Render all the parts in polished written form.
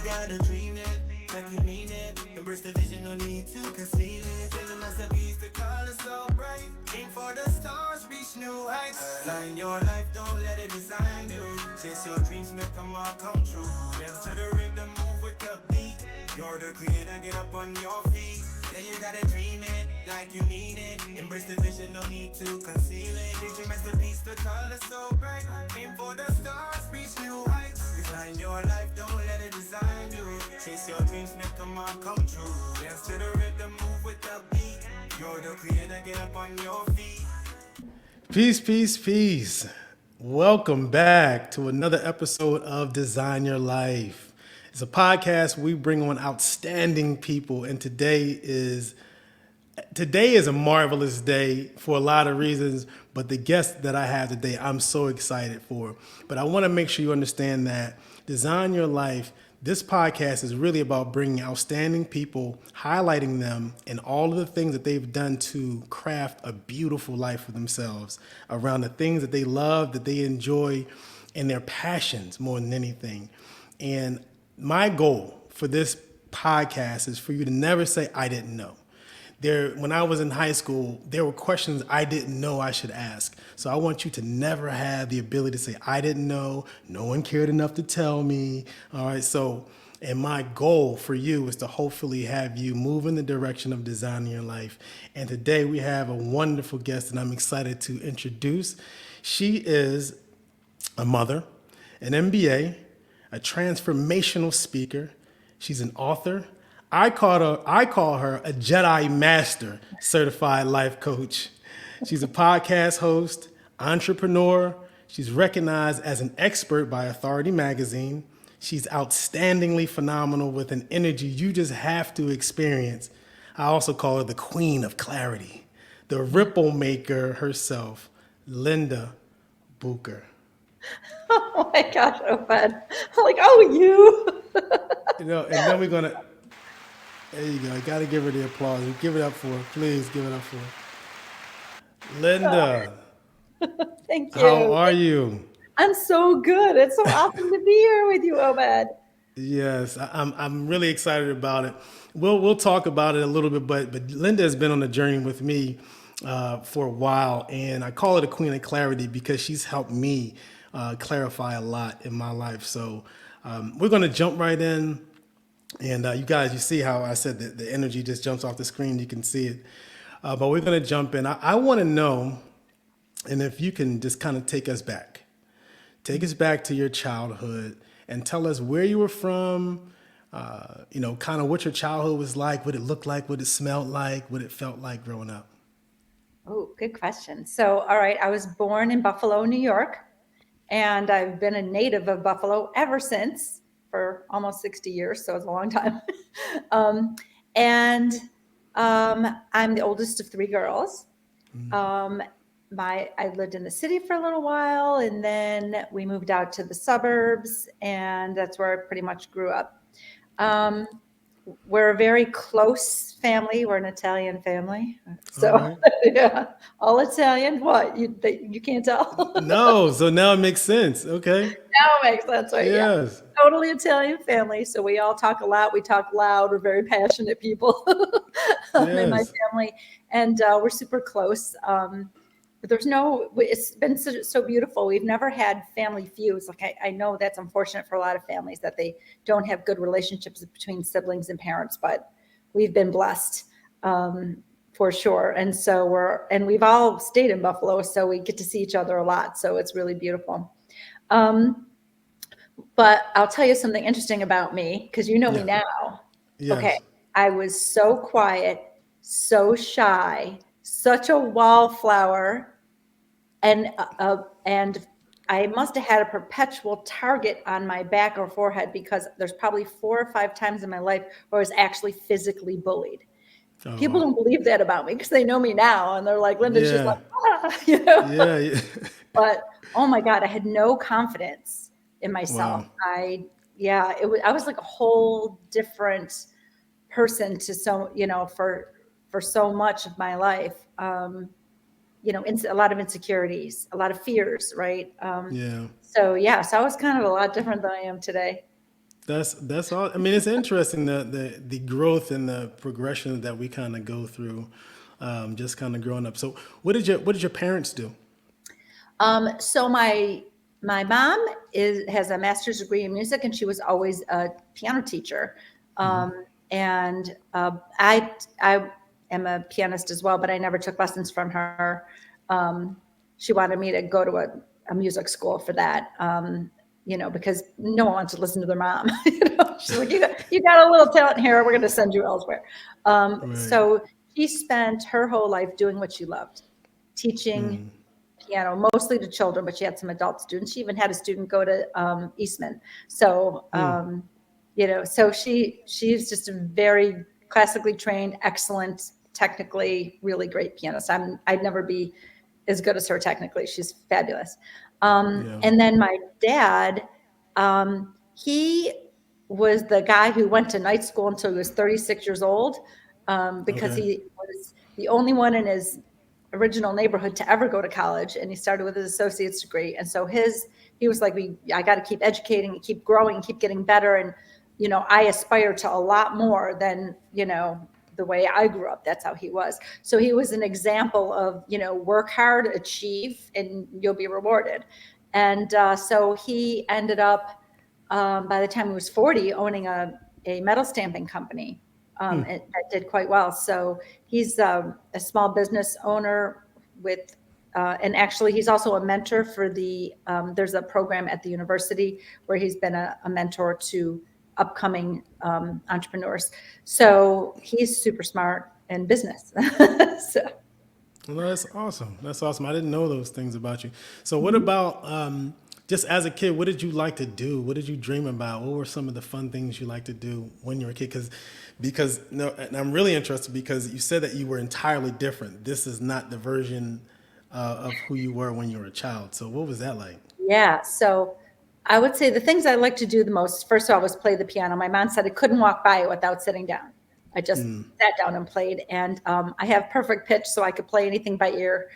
gotta dream it, like you mean it. Embrace the vision, no need to conceal it. Build a masterpiece, the colors so bright. Aim for the stars, reach new heights. Align your life, don't let it design you. Chase your dreams, make them all come true. Dance to the rhythm, move with the beat. You're the creator, get up on your feet. Then you gotta dream it, like you mean it. Embrace the vision, no need to conceal it. Vision masterpiece, the colors so bright. Aim for the stars, reach new heights. Design your life, don't let it design you. Chase your dreams, make them all come true. Dance to the rhythm, move with the beat. You're the creator, get up on your feet. Peace, peace, peace. Welcome back to another episode of Design Your Life. It's a podcast where we bring on outstanding people, and today is a marvelous day for a lot of reasons, but the guest that I have today, I'm so excited for. But I want to make sure you understand that Design Your Life, this podcast is really about bringing outstanding people, highlighting them and all of the things that they've done to craft a beautiful life for themselves around the things that they love, that they enjoy, and their passions more than anything. And my goal for this podcast is for you to never say, I didn't know. When I was in high school, there were questions I didn't know I should ask. So I want you to never have the ability to say, I didn't know, no one cared enough to tell me. All right, and my goal for you is to hopefully have you move in the direction of designing your life. And today we have a wonderful guest that I'm excited to introduce. She is a mother, an MBA, a transformational speaker. She's an author. I call her a Jedi Master certified life coach. She's a podcast host, entrepreneur. She's recognized as an expert by Authority Magazine. She's outstandingly phenomenal with an energy you just have to experience. I also call her the Queen of Clarity, the ripple maker herself, Linda Bucher. Oh my gosh, Obed. I'm like, oh, you. And then we're going to, there you go. You got to give her the applause. Give it up for her. Please give it up for her. Linda, Thank you. how are you? I'm so good. It's so awesome to be here with you, Obed. Yes, I'm really excited about it. We'll talk about it a little bit, but Linda has been on a journey with me for a while, and I call her the Queen of Clarity because she's helped me clarify a lot in my life. So we're going to jump right in. And you guys, you see how I said that the energy just jumps off the screen. You can see it. But we're going to jump in. I want to know, and if you can just kind of take us back. Take us back to your childhood and tell us where you were from, kind of what your childhood was like, what it looked like, what it smelled like, what it felt like growing up. Oh, good question. So, all right, I was born in Buffalo, New York, and I've been a native of Buffalo ever since for almost 60 years. So it's a long time. um, and I'm the oldest of three girls. I lived in the city for a little while, and then we moved out to the suburbs, and that's where I pretty much grew up. We're a very close family. We're an Italian family. So, All right. yeah, all Italian. What? You can't tell? No, so now it makes sense. Okay. Now it makes sense, right? Yeah. Yes. Totally Italian family. So we all talk a lot. We talk loud. We're very passionate people in my Yes. family. And we're super close. But it's been so beautiful. We've never had family feuds. Like I know that's unfortunate for a lot of families that they don't have good relationships between siblings and parents, but we've been blessed for sure. And so we've all stayed in Buffalo, so we get to see each other a lot. So it's really beautiful. But I'll tell you something interesting about me, because you know me now. Yes. Okay. I was so quiet, so shy, such a wallflower, and I must have had a perpetual target on my back or forehead, because there's probably 4 or 5 times in my life where I was actually physically bullied. Oh, People wow. don't believe that about me because they know me now, and they're like, Linda, she's Yeah. like, ah. Yeah. But oh my God, I had no confidence in myself. Wow. I was like a whole different person for so much of my life. A lot of insecurities, a lot of fears, right? Yeah. So I was kind of a lot different than I am today. That's all. I mean, it's interesting the growth and the progression that we kind of go through, just kind of growing up. So, what did your parents do? So my mom has a master's degree in music, and she was always a piano teacher. And I am a pianist as well, but I never took lessons from her. She wanted me to go to a music school for that. Because no one wants to listen to their mom. She's like, you got a little talent here. We're going to send you elsewhere. Right. So she spent her whole life doing what she loved, teaching piano, mostly to children, but she had some adult students. She even had a student go to Eastman. So, so she's just a very classically trained, excellent, technically really great pianist. I'd never be as good as her technically. She's fabulous. Yeah. And then my dad, he was the guy who went to night school until he was 36 years old, because Okay. he was the only one in his original neighborhood to ever go to college, and he started with his associate's degree. And so he was like, I got to keep educating and keep growing, keep getting better. And I aspire to a lot more than the way I grew up. That's how he was. So he was an example of work hard, achieve, and you'll be rewarded. And so he ended up, by the time he was 40, owning a metal stamping company. That did quite well. So he's a small business owner and actually he's also a mentor for there's a program at the university where he's been a mentor to upcoming entrepreneurs. So he's super smart in business. So. Well, that's awesome. That's awesome. I didn't know those things about you. So, what about just as a kid? What did you like to do? What did you dream about? What were some of the fun things you liked to do when you were a kid? Because no, and I'm really interested because you said that you were entirely different. This is not the version of who you were when you were a child. So, what was that like? Yeah. So I would say the things I like to do the most, first of all, was play the piano. My mom said I couldn't walk by it without sitting down. I just sat down and played. And I have perfect pitch, so I could play anything by ear,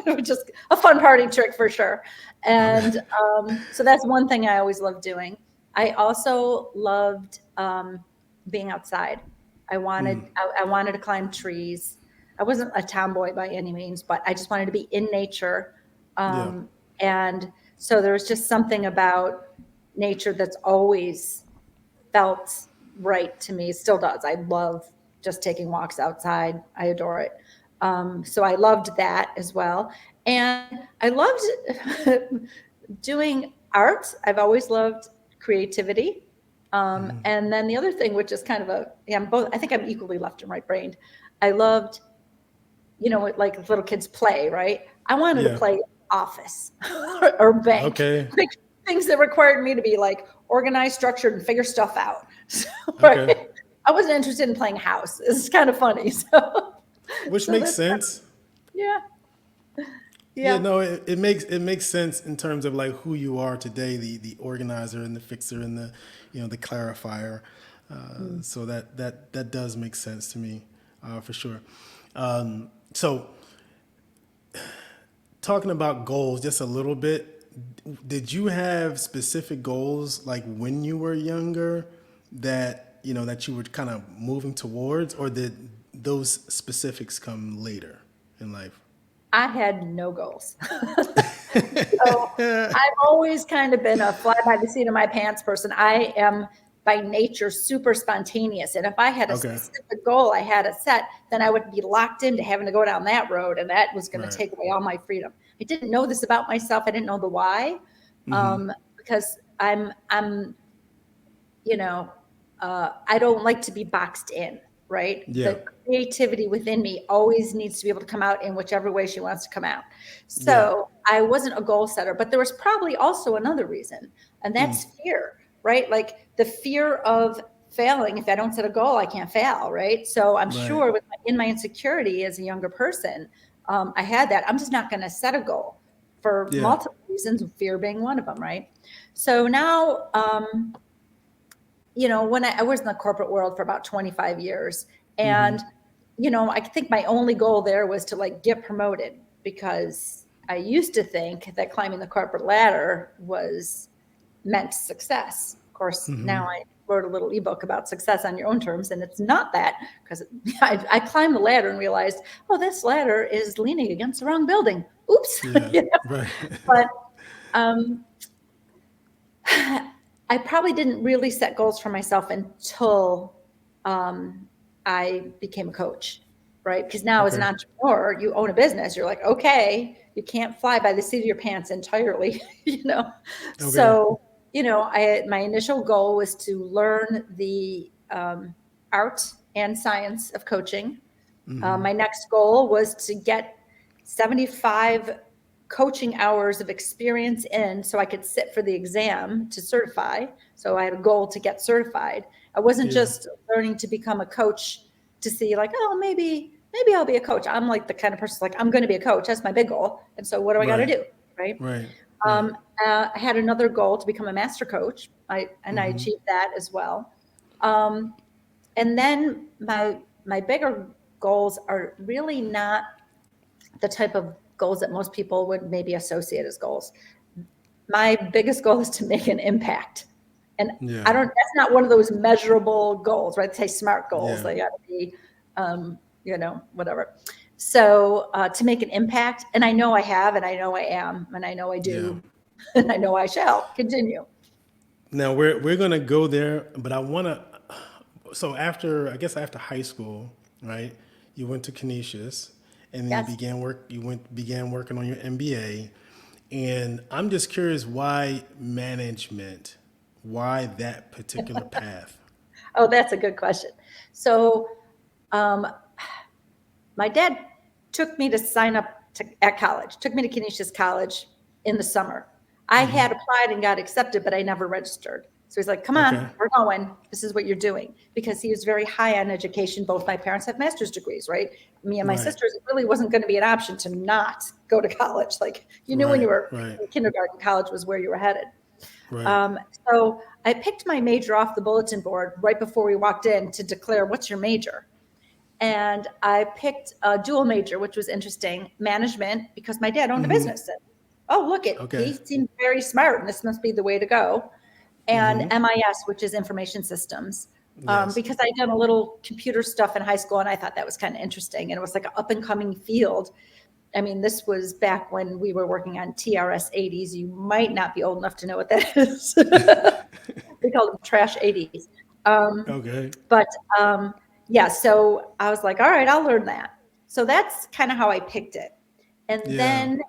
which is a fun party trick for sure. Okay. And so that's one thing I always loved doing. I also loved being outside. I wanted to climb trees. I wasn't a tomboy by any means, but I just wanted to be in nature. Yeah. And so there was just something about nature that's always felt right to me. It still does. I love just taking walks outside. I adore it. So I loved that as well. And I loved doing art. I've always loved creativity. And then the other thing, which is kind of I think I'm equally left and right brained. I loved, like little kids play, right? I wanted to Yeah. play office or bank, Okay. like things that required me to be like organized, structured, and figure stuff out. So, Okay. right? I wasn't interested in playing house. It's kind of funny. So, Which so makes that's sense. yeah, Yeah, yeah. no, it makes sense in terms of like who you are today, the organizer and the fixer and the clarifier. So that does make sense to me, for sure. So talking about goals just a little bit, did you have specific goals like when you were younger that you were kind of moving towards, or did those specifics come later in life? I had no goals. So I've always kind of been a fly by the seat of my pants person. I am by nature super spontaneous. And if I had a Okay. specific goal I had it set, then I would be locked into having to go down that road. And that was going to Right. take away all my freedom. I didn't know this about myself. I didn't know the why. Because I'm I don't like to be boxed in, right? Yeah. The creativity within me always needs to be able to come out in whichever way she wants to come out. Yeah. So I wasn't a goal setter, but there was probably also another reason, and that's fear, right? Like the fear of failing. If I don't set a goal, I can't fail, right? So I'm Right. sure in my insecurity as a younger person, I had that. I'm just not going to set a goal for Yeah. multiple reasons, fear being one of them, right? So now, when I was in the corporate world for about 25 years, and, I think my only goal there was to like get promoted, because I used to think that climbing the corporate ladder meant success. course, Mm-hmm. now I wrote a little ebook about success on your own terms, and it's not that, because I climbed the ladder and realized, oh, this ladder is leaning against the wrong building. Oops. Yeah. You know? Right. But um, I probably didn't really set goals for myself until I became a coach, right? Because now as an Okay. entrepreneur, you own a business. You're like, okay, you can't fly by the seat of your pants entirely, you know? Okay. So, my initial goal was to learn the art and science of coaching. Mm-hmm. My next goal was to get 75 coaching hours of experience in so I could sit for the exam to certify. So I had a goal to get certified. I wasn't Yeah. just learning to become a coach to see like, oh, maybe I'll be a coach. I'm like the kind of person like, I'm going to be a coach. That's my big goal. And so what do I got to Right. do? Right. Right. Right. I had another goal to become a master coach. I Mm-hmm. achieved that as well. Um, and then my bigger goals are really not the type of goals that most people would maybe associate as goals. My biggest goal is to make an impact. And Yeah. that's not one of those measurable goals, right? Say SMART goals. Yeah. They got to be, whatever. So to make an impact, and I know I have, and I know I am, and I know I Yeah. do, and I know I shall continue. Now we're gonna go there, but I wanna. So after high school, right? You went to Canisius, and then you Yes. began work. Began working on your MBA, and I'm just curious why management, why that particular path. Oh, that's a good question. So um, my dad took me to sign up at college, took me to Canisius College in the summer. I had applied and got accepted, but I never registered. So he's like, come Okay. on, we're going. This is what you're doing. Because he was very high on education. Both my parents have master's degrees, right? Me and my Right. sisters, it really wasn't going to be an option to not go to college. Like you knew when you Right. were Right. in kindergarten, college was where you were headed. Right. So I picked my major off the bulletin board right before we walked in to declare what's your major. And I picked a dual major, which was interesting, management, because my dad owned a business. And, oh, look, Okay. he seemed very smart, and this must be the way to go. And MIS, which is information systems, Yes. because I'd done a little computer stuff in high school, and I thought that was kind of interesting. And it was like an up and coming field. I mean, this was back when we were working on TRS 80s. You might not be old enough to know what that is. We call them trash 80s. Okay. But yeah, so I was like, all right, I'll learn that. So that's kind of how I picked it. And Yeah. then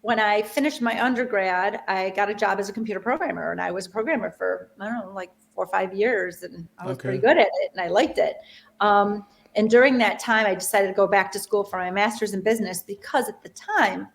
when I finished my undergrad, I got a job as a computer programmer, and I was a programmer for, I don't know, like 4 or 5 years, and I was pretty Okay. good at it, and I liked it. And during that time, I decided to go back to school for my master's in business because at the time,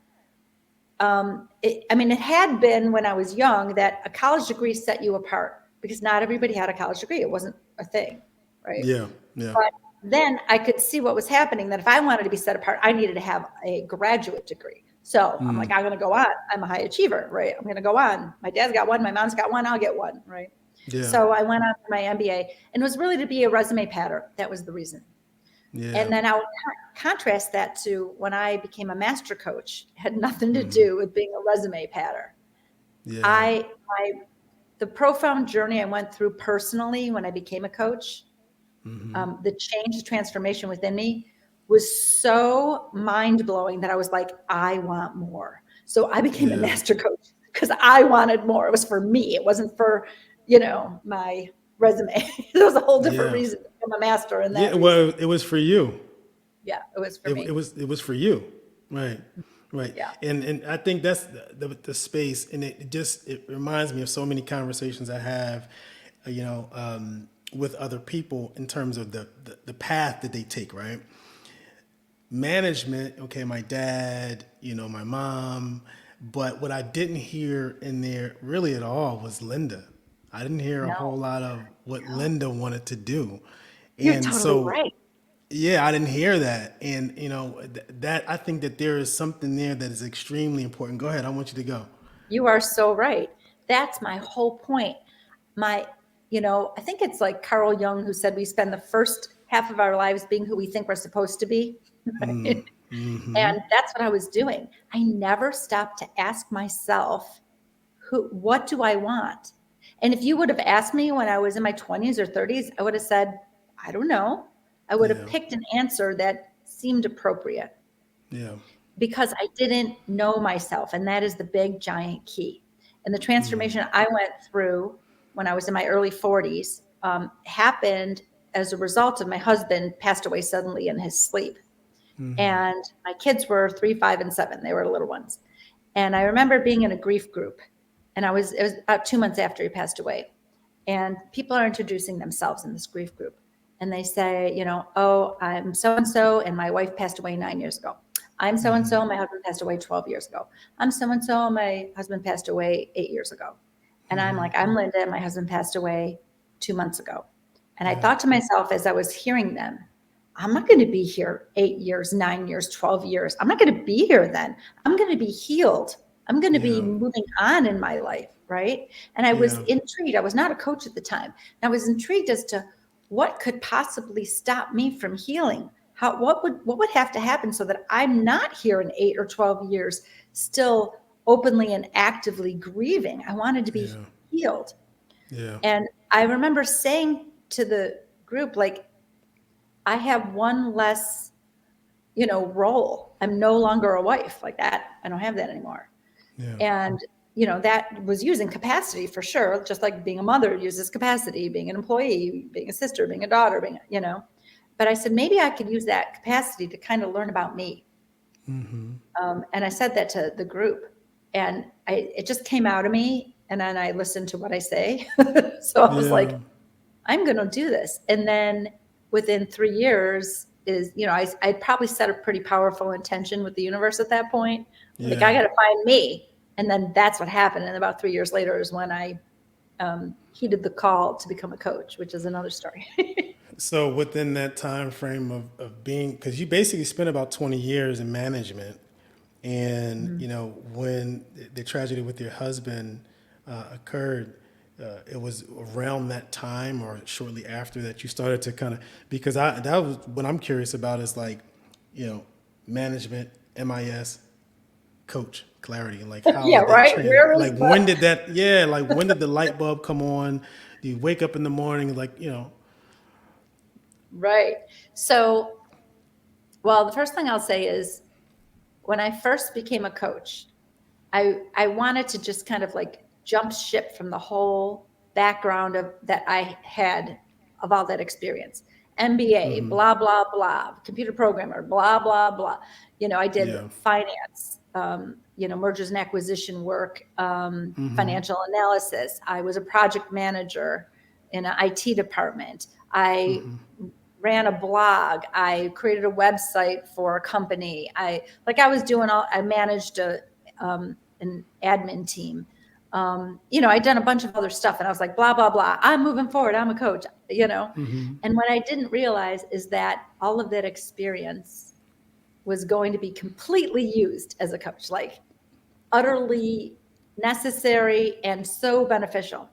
it had been when I was young that a college degree set you apart because not everybody had a college degree. It wasn't a thing, right? Yeah. Yeah. But then I could see what was happening, that if I wanted to be set apart, I needed to have a graduate degree. So I'm like, I'm going to go on. I'm a high achiever, right? I'm going to go on. My dad's got one. My mom's got one. I'll get one, right? Yeah. So I went on for my MBA, and it was really to be a resume pattern. That was the reason. Yeah. And then I would contrast that to when I became a master coach. It had nothing to do with being a resume pattern. Yeah. The profound journey I went through personally when I became a coach, the change, the transformation within me was so mind blowing that I was like, I want more. So I became a Yeah. master coach because I wanted more. It was for me. It wasn't for, my resume. There was a whole different Yeah. reason to become a master in Yeah. that reason. Well, it was for you. Yeah, it was for It, me. it was for you. Right. Right. Yeah. And I think that's the space, and it reminds me of so many conversations I have, with other people in terms of the path that they take. Right. Management. Okay. My dad. My mom. But what I didn't hear in there really at all was Linda. I didn't hear a whole No, lot of what Linda wanted to do. you're And totally so, right. yeah, I didn't hear that. And, that I think that there is something there that is extremely important. Go ahead. I want you to go. You are so right. That's my whole point. My, I think it's like Carl Jung who said we spend the first half of our lives being who we think we're supposed to be. Right? And that's what I was doing. I never stopped to ask myself, what do I want? And if you would have asked me when I was in my 20s or 30s, I would have said, I don't know. I would have Yeah. picked an answer that seemed appropriate Yeah. because I didn't know myself. And that is the big, giant key. And the transformation I went through when I was in my early 40s happened as a result of my husband passed away suddenly in his sleep. And my kids were 3, 5, and 7. They were little ones. And I remember being in a grief group, and it was about 2 months after he passed away. And people are introducing themselves in this grief group. And they say, oh, I'm so-and-so, and my wife passed away 9 years ago. I'm so-and-so, my husband passed away 12 years ago. I'm so-and-so, my husband passed away 8 years ago. And I'm like, I'm Linda, and my husband passed away 2 months ago. And I thought to myself as I was hearing them, I'm not going to be here 8 years, 9 years, 12 years. I'm not going to be here then. I'm going to be healed. I'm going to be moving on in my life, right? And I was intrigued. I was not a coach at the time. And I was intrigued as to what could possibly stop me from healing. What would have to happen so that I'm not here in 8 or 12 years still openly and actively grieving? I wanted to be healed. Yeah. And I remember saying to the group, like, I have one less, role. I'm no longer a wife like that. I don't have that anymore. Yeah. And, that was using capacity for sure. Just like being a mother uses capacity, being an employee, being a sister, being a daughter, but I said, maybe I could use that capacity to kind of learn about me. And I said that to the group, and it just came out of me. And then I listened to what I say. So I was like, I'm going to do this. And then within 3 years I'd probably set a pretty powerful intention with the universe at that point. Like, I got to find me. And then that's what happened. And about 3 years later is when I heeded the call to become a coach, which is another story. So within that time frame of being, because you basically spent about 20 years in management, and when the tragedy with your husband occurred, it was around that time or shortly after that you started to kind of, because that was what I'm curious about is like, management, MIS, coach, clarity, and like how Yeah, that right. Where is like when did that, like when did the light bulb come on? Do you wake up in the morning like, Right. So, well, the first thing I'll say is when I first became a coach, I wanted to just kind of like jump ship from the whole background of that I had of all that experience. MBA, blah, blah, blah, computer programmer, blah, blah, blah. I did finance, mergers and acquisition work, financial analysis. I was a project manager in an IT department. I ran a blog. I created a website for a company. I managed an admin team. I'd done a bunch of other stuff, and I was like, blah, blah, blah. I'm moving forward. I'm a coach, And what I didn't realize is that all of that experience was going to be completely used as a coach, like utterly necessary and so beneficial.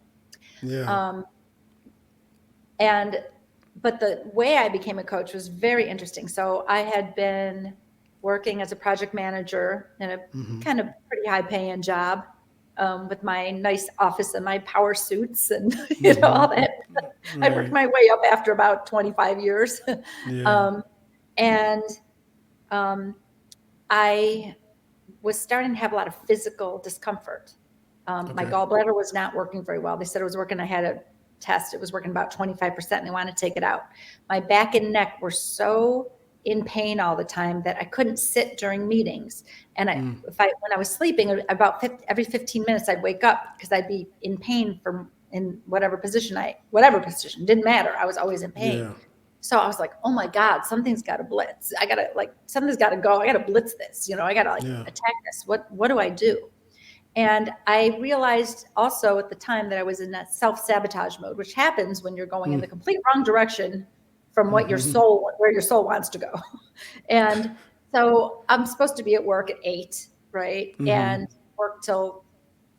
But the way I became a coach was very interesting. So I had been working as a project manager in a kind of pretty high paying job with my nice office and my power suits and, all that. I worked my way up after about 25 years. I was starting to have a lot of physical discomfort. My gallbladder was not working very well. They said it was working. I had a test. It was working about 25%, and they wanted to take it out. My back and neck were so in pain all the time that I couldn't sit during meetings. And when I was sleeping, about every 15 minutes, I'd wake up because I'd be in pain in whatever position, didn't matter. I was always in pain. Yeah. So I was like, oh my God, something's got to blitz. Something's got to go. I got to blitz this. I got to attack this. What do I do? And I realized also at the time that I was in that self-sabotage mode, which happens when you're going in the complete wrong direction from what where your soul wants to go. And so I'm supposed to be at work at 8, right? And work till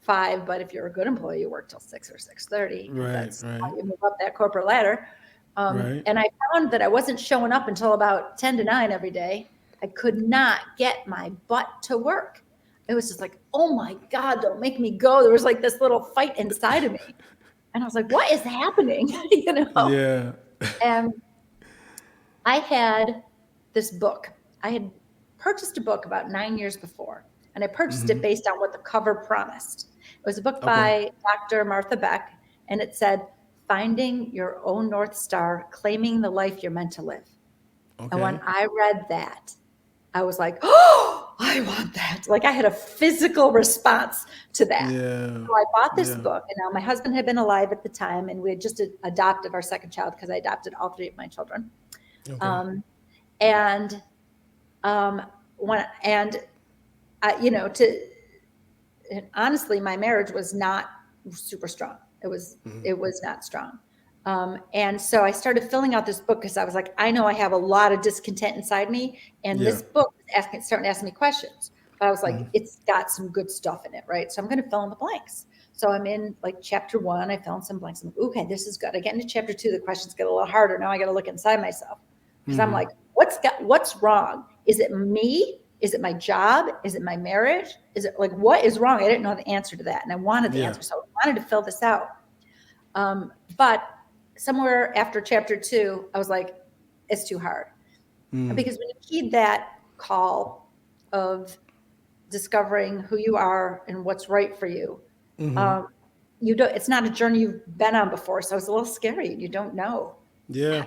5. But if you're a good employee, you work till 6 or 6:30. That's how you move up that corporate ladder. And I found that I wasn't showing up until about 10 to 9 every day. I could not get my butt to work. It was just like, oh my God, don't make me go. There was like this little fight inside of me. And I was like, what is happening? Yeah. And I had this book. I had purchased a book about 9 years before, and I purchased it based on what the cover promised. It was a book Okay. by Dr. Martha Beck, and it said, Finding Your Own North Star, Claiming the Life You're Meant to Live. And when Okay. I read that, I was like, oh, I want that. Like I had a physical response to that. Yeah. So I bought this Yeah. book, and now my husband had been alive at the time, and we had just adopted our second child because I adopted all three of my children. Okay. Um, and when and I, and honestly, my marriage was not super strong. It was not strong. And so I started filling out this book because I was like, I know I have a lot of discontent inside me, and Yeah. this book is starting to ask me questions. But I was like, it's got some good stuff in it, right? So I'm going to fill in the blanks. So I'm in like chapter 1. I fill in some blanks. I'm like, okay, this is good. I get into chapter 2. The questions get a little harder. Now I got to look inside myself because I'm like, what's wrong? Is it me? Is it my job? Is it my marriage? Is it like, what is wrong? I didn't know the answer to that. And I wanted the Yeah. answer. So I wanted to fill this out. But somewhere after chapter 2, I was like, it's too hard. Because when you heed that call of discovering who you are and what's right for you, you don't, it's not a journey you've been on before. So it's a little scary. You don't know. Yeah.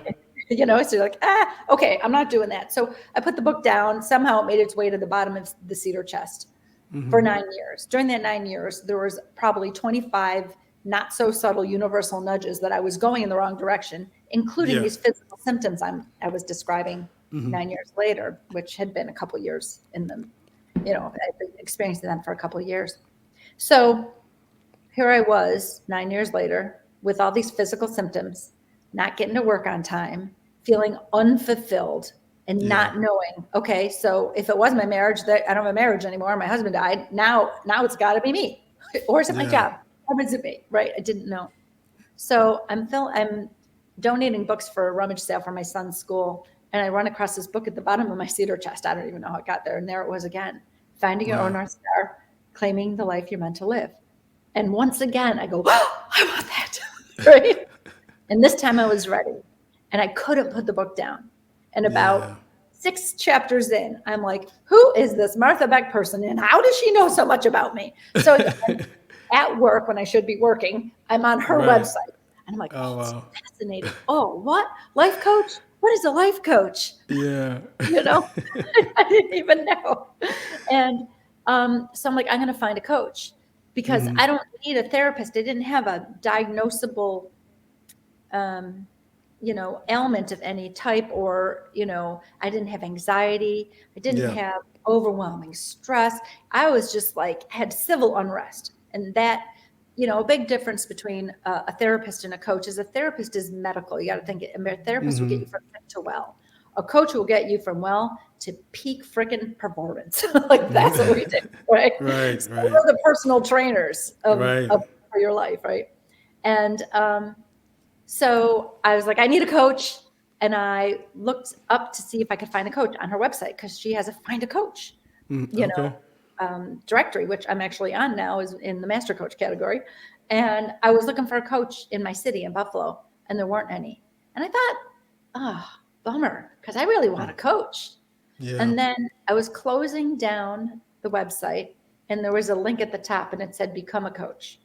So you're like, okay, I'm not doing that. So I put the book down. Somehow it made its way to the bottom of the cedar chest for 9 years. During that 9 years, there was probably 25 not so subtle universal nudges that I was going in the wrong direction, including Yeah. these physical symptoms I was describing 9 years later, which had been a couple of years in them. I've been experiencing them for a couple of years. So here I was 9 years later with all these physical symptoms, not getting to work on time, feeling unfulfilled, and not knowing, okay, so if it was my marriage, that I don't have a marriage anymore, my husband died, now it's got to be me, or is it my job? Or is it me? Right? I didn't know. So I'm donating books for a rummage sale for my son's school, and I run across this book at the bottom of my cedar chest. I don't even know how it got there, and there it was again, Finding Your Own North Star, Claiming the Life You're Meant to Live. And once again, I go, oh, I want that, right? And this time I was ready, and I couldn't put the book down. And about 6 chapters in, I'm like, who is this Martha Beck person, and how does she know so much about me? So at work, when I should be working, I'm on her website, and I'm like, it's fascinating. Oh, what? Life coach? What is a life coach? Yeah. I didn't even know. And so I'm like, I'm going to find a coach because I don't need a therapist. I didn't have a diagnosable ailment of any type, or, I didn't have anxiety. I didn't have overwhelming stress. I was just like, had civil unrest. And that, a big difference between a therapist and a coach is a therapist is medical. You got to think a therapist will get you from sick to well. A coach will get you from well to peak freaking performance. Like that's what we do, right? Right. So we're the personal trainers for your life, right? And so I was like, I need a coach. And I looked up to see if I could find a coach on her website because she has a find a coach, directory, which I'm actually on now, is in the master coach category. And I was looking for a coach in my city in Buffalo, and there weren't any. And I thought, bummer, because I really want a coach. Yeah. And then I was closing down the website, and there was a link at the top, and it said, become a coach.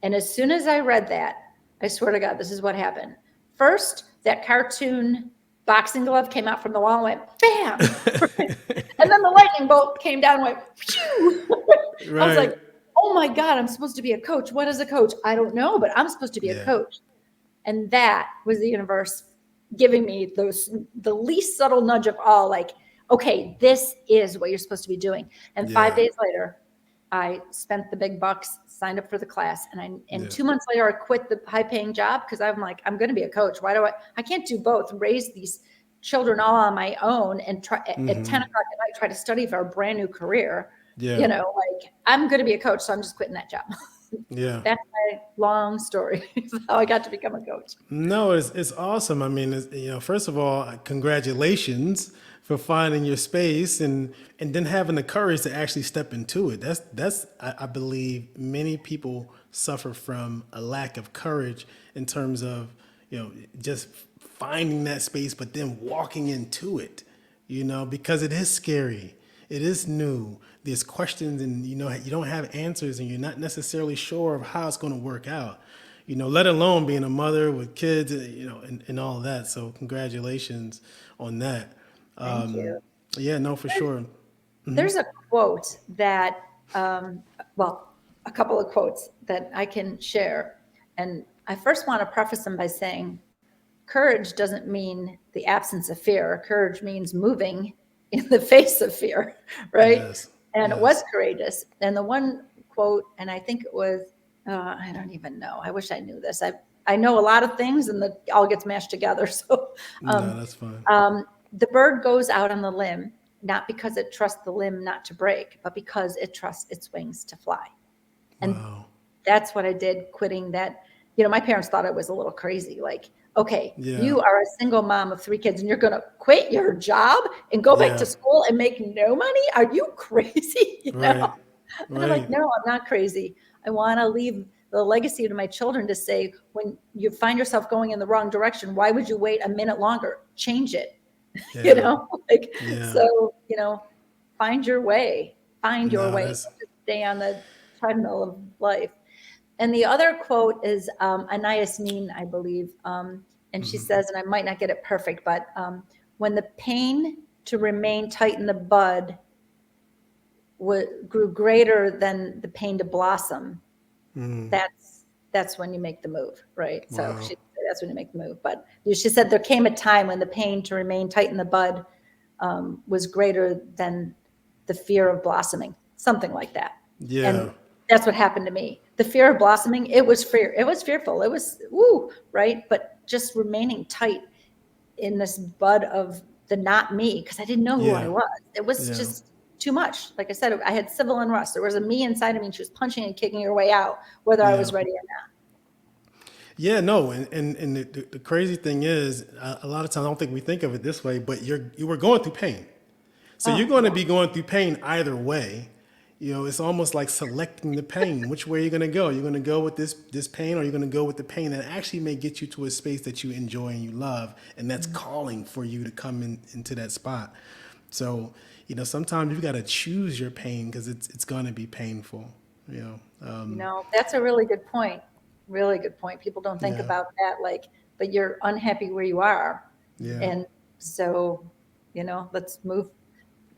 And as soon as I read that, I swear to God, this is what happened. First, that cartoon boxing glove came out from the wall and went, bam. And then the lightning bolt came down and went, phew. I was like, oh my God, I'm supposed to be a coach. What is a coach? I don't know, but I'm supposed to be a coach. And that was the universe giving me the least subtle nudge of all, like, okay, this is what you're supposed to be doing. And 5 days later, I spent the big bucks, signed up for the class, and 2 months later, I quit the high-paying job because I'm like, I'm going to be a coach. Why do I can't do both, raise these children all on my own and try at 10 o'clock at night, try to study for a brand new career. Like I'm going to be a coach, so I'm just quitting that job. That's my long story of how I got to become a coach. No, it's awesome. I mean, first of all, congratulations, for finding your space and then having the courage to actually step into it. That's I believe many people suffer from a lack of courage in terms of, just finding that space, but then walking into it, because it is scary. It is new. There's questions and, you don't have answers and you're not necessarily sure of how it's going to work out, let alone being a mother with kids, and all of that. So congratulations on that. Thank you. Yeah, no, for sure. There's a quote that, well, a couple of quotes that I can share. And I first want to preface them by saying, courage doesn't mean the absence of fear. Courage means moving in the face of fear, right? Yes. And it Yes. was courageous. And the one quote, and I think it was, I don't even know. I wish I knew this. I know a lot of things, and it all gets mashed together. So, No, that's fine. the bird goes out on the limb, not because it trusts the limb not to break, but because it trusts its wings to fly. And Wow. that's what I did, quitting that. My parents thought I was a little crazy. Like, okay, Yeah. you are a single mom of 3 kids and you're going to quit your job and go back Yeah. to school and make no money? Are you crazy? Right. And I'm like, Right. no, I'm not crazy. I want to leave the legacy to my children to say, when you find yourself going in the wrong direction, why would you wait a minute longer? Change it. Yeah. Like, Yeah. so, find your way, No, Don't that's just stay on the treadmill of life. And the other quote is Anais Nin, I believe. And she says, and I might not get it perfect, but when the pain to remain tight in the bud grew greater than the pain to blossom, that's when you make the move, right? Wow. So that's when you make the move. But she said there came a time when the pain to remain tight in the bud was greater than the fear of blossoming, something like that. Yeah. And that's what happened to me. The fear of blossoming, it was fear. It was fearful. It was right? But just remaining tight in this bud of the not me, because I didn't know who Yeah. I was. It was Yeah. just too much. Like I said, I had civil unrest. There was a me inside of me, and she was punching and kicking her way out, whether I Yeah. was ready or not. Yeah, no, and the crazy thing is, a lot of times I don't think we think of it this way, but you were going through pain, so you're going to be going through pain either way. It's almost like selecting the pain. Which way you're going to go? You're going to go with this pain, or you're going to go with the pain that actually may get you to a space that you enjoy and you love, and that's calling for you to come into that spot. So, sometimes you've got to choose your pain because it's going to be painful. That's a really good point. Really good point. People don't think Yeah. about that, but you're unhappy where you are. Yeah. And so, let's move.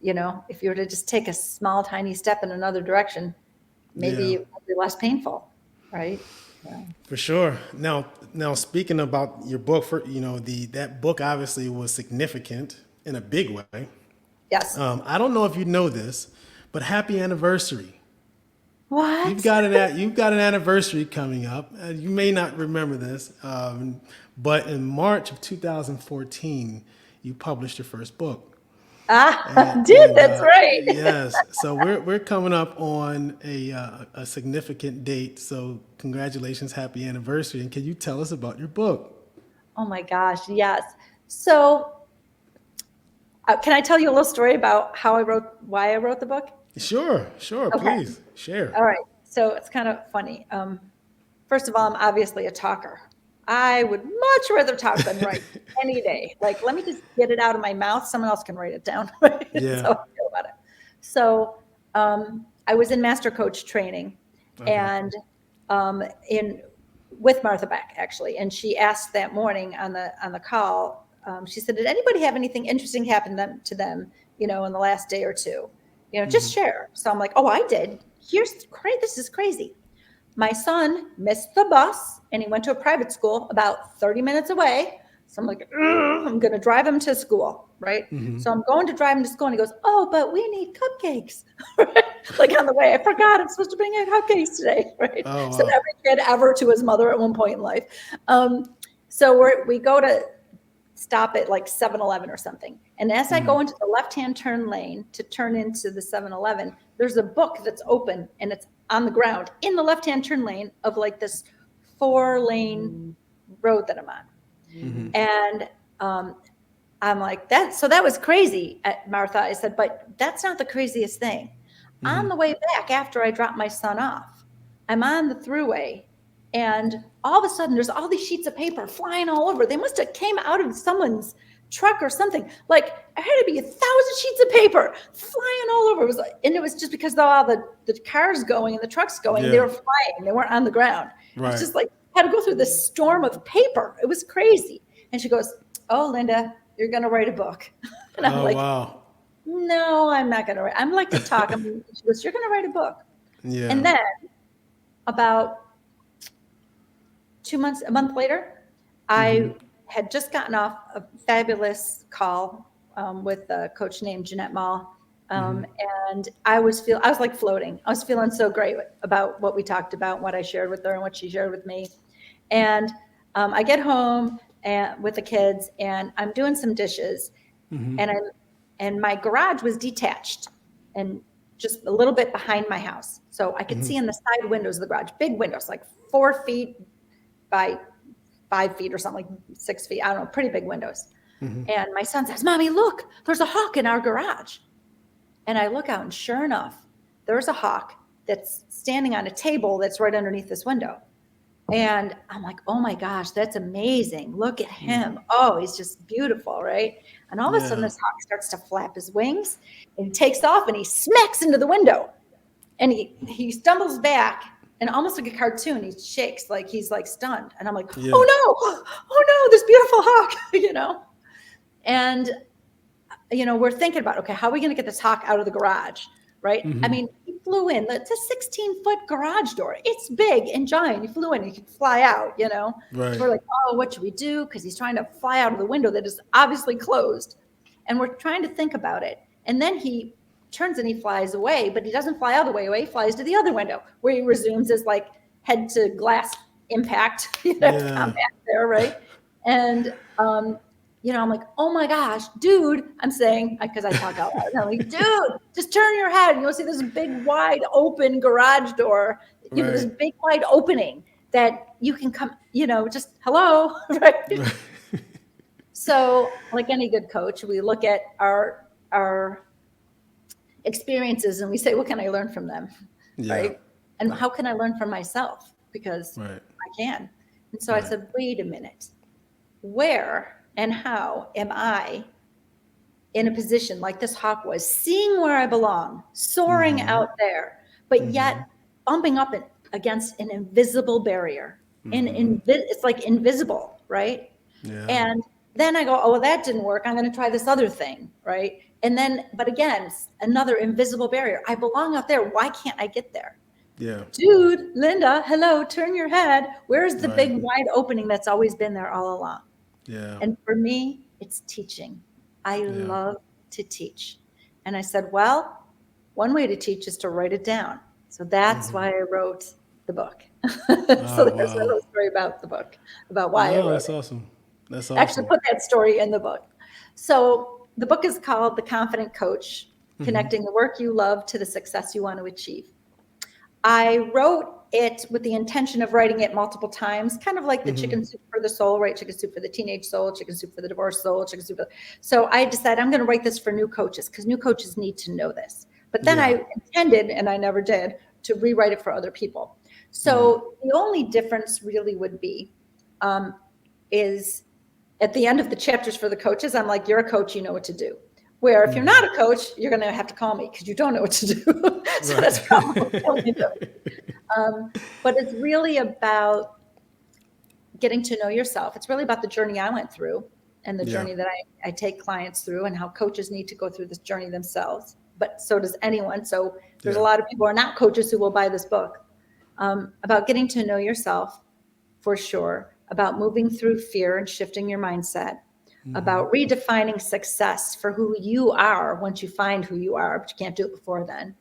If you were to just take a small, tiny step in another direction, maybe Yeah. it would be less painful, right? Yeah. For sure. Now speaking about your book, that book obviously was significant in a big way. Yes. I don't know if you know this, but happy anniversary. What? You've got an anniversary coming up. You may not remember this, but in March of 2014, you published your first book. I did. That's right. Yes. So we're coming up on a significant date. So congratulations, happy anniversary. And can you tell us about your book? Oh my gosh. Yes. So, can I tell you a little story about why I wrote the book? Sure. Okay. Please share. All right. So it's kind of funny. First of all, I'm obviously a talker. I would much rather talk than write any day. Like, let me just get it out of my mouth. Someone else can write it down. Right? Yeah. So I feel about it. So I was in master coach training, and with Martha Beck actually, and she asked that morning on the call. She said, "Did anybody have anything interesting happen to them, in the last day or two? Just share." So I'm like, "Oh, I did. Here's great. This is crazy. My son missed the bus and he went to a private school about 30 minutes away. So I'm like, I'm going to drive him to school, right? So I'm going to drive him to school and he goes, "Oh, but we need cupcakes." Right? Like on the way, I forgot I'm supposed to bring in cupcakes today, right? Oh, So wow. every kid ever to his mother at one point in life. So we go to stop at like 7-Eleven or something. And as I go into the left-hand turn lane to turn into the 7-Eleven, there's a book that's open and it's on the ground in the left-hand turn lane of like this 4-lane road that I'm on. And I'm like, so that was crazy, Martha. I said, but that's not the craziest thing. On the way back, after I dropped my son off, I'm on the thruway, and all of a sudden there's all these sheets of paper flying all over. They must have came out of someone's truck or something. Like, it had to be 1,000 sheets of paper flying all over. And it was just because all the cars going and the trucks going, they were flying. They weren't on the ground. Right. It's just like, I had to go through this storm of paper. It was crazy. And she goes, oh, Linda, you're going to write a book. And I'm like, wow. no, I'm not going to write. I'm like to talk. She goes, you're going to write a book. Yeah. And then about a month later, I had just gotten off a fabulous call with a coach named Jeanette Mall. And I was like floating. I was feeling so great about what we talked about, what I shared with her and what she shared with me. And I get home with the kids, and I'm doing some dishes, and my garage was detached and just a little bit behind my house. So I could see in the side windows of the garage, big windows, like 4 feet by 5 feet or something, like 6 feet. I don't know, pretty big windows. And my son says, Mommy, look, there's a hawk in our garage. And I look out, and sure enough, there's a hawk that's standing on a table that's right underneath this window. And I'm like, oh my gosh, that's amazing. Look at him. Oh, he's just beautiful, right? And all of a sudden, this hawk starts to flap his wings, and he takes off, and he smacks into the window. And he stumbles back, and almost like a cartoon, he shakes like he's like stunned. And I'm like, oh no, this beautiful hawk, And, we're thinking about, okay, how are we going to get this hawk out of the garage, right? I mean, he flew in. It's a 16-foot garage door. It's big and giant. He flew in. He could fly out, Right. So we're like, oh, what should we do? Because he's trying to fly out of the window that is obviously closed. And we're trying to think about it. And then he turns and he flies away, but he doesn't fly all the way away. He flies to the other window where he resumes his like head to glass impact, combat there, right? And, I'm like, oh my gosh, dude, I'm saying, because I talk out loud. I'm like, dude, just turn your head. You'll see this big, wide open garage door, this big, wide opening that you can come, just hello, right? So like any good coach, we look at our experiences and we say, what can I learn from them? Right. And how can I learn from myself? Because I can. And so I said, wait a minute, where and how am I in a position like this hawk was, seeing where I belong, soaring out there, but yet bumping up against an invisible barrier. And it's like invisible, right? Yeah. And then I go, oh, well, that didn't work. I'm going to try this other thing, right? And then, but again, another invisible barrier. I belong out there. Why can't I get there? Yeah. Dude, Linda, hello, turn your head. Where's the big wide opening that's always been there all along? Yeah. And for me, it's teaching. I love to teach. And I said, well, one way to teach is to write it down. So that's why I wrote the book. So there's a little story about the book, about why I wrote that's it. Awesome. That's awesome. Actually put that story in the book. So the book is called The Confident Coach, Connecting the Work You Love to the Success You Want to Achieve. I wrote it with the intention of writing it multiple times, kind of like the chicken soup for the soul, right? Chicken soup for the teenage soul, chicken soup for the divorced soul, chicken soup. So I decided I'm going to write this for new coaches because new coaches need to know this. But then I intended, and I never did, to rewrite it for other people. So the only difference really would be is at the end of the chapters for the coaches, I'm like, you're a coach, you know what to do. Where if you're not a coach, you're going to have to call me because you don't know what to do. So that's probably what you do. But it's really about getting to know yourself. It's really about the journey I went through and the journey that I take clients through, and how coaches need to go through this journey themselves. But so does anyone. So there's a lot of people who are not coaches who will buy this book, about getting to know yourself for sure, about moving through fear and shifting your mindset, about redefining success for who you are once you find who you are, but you can't do it before then.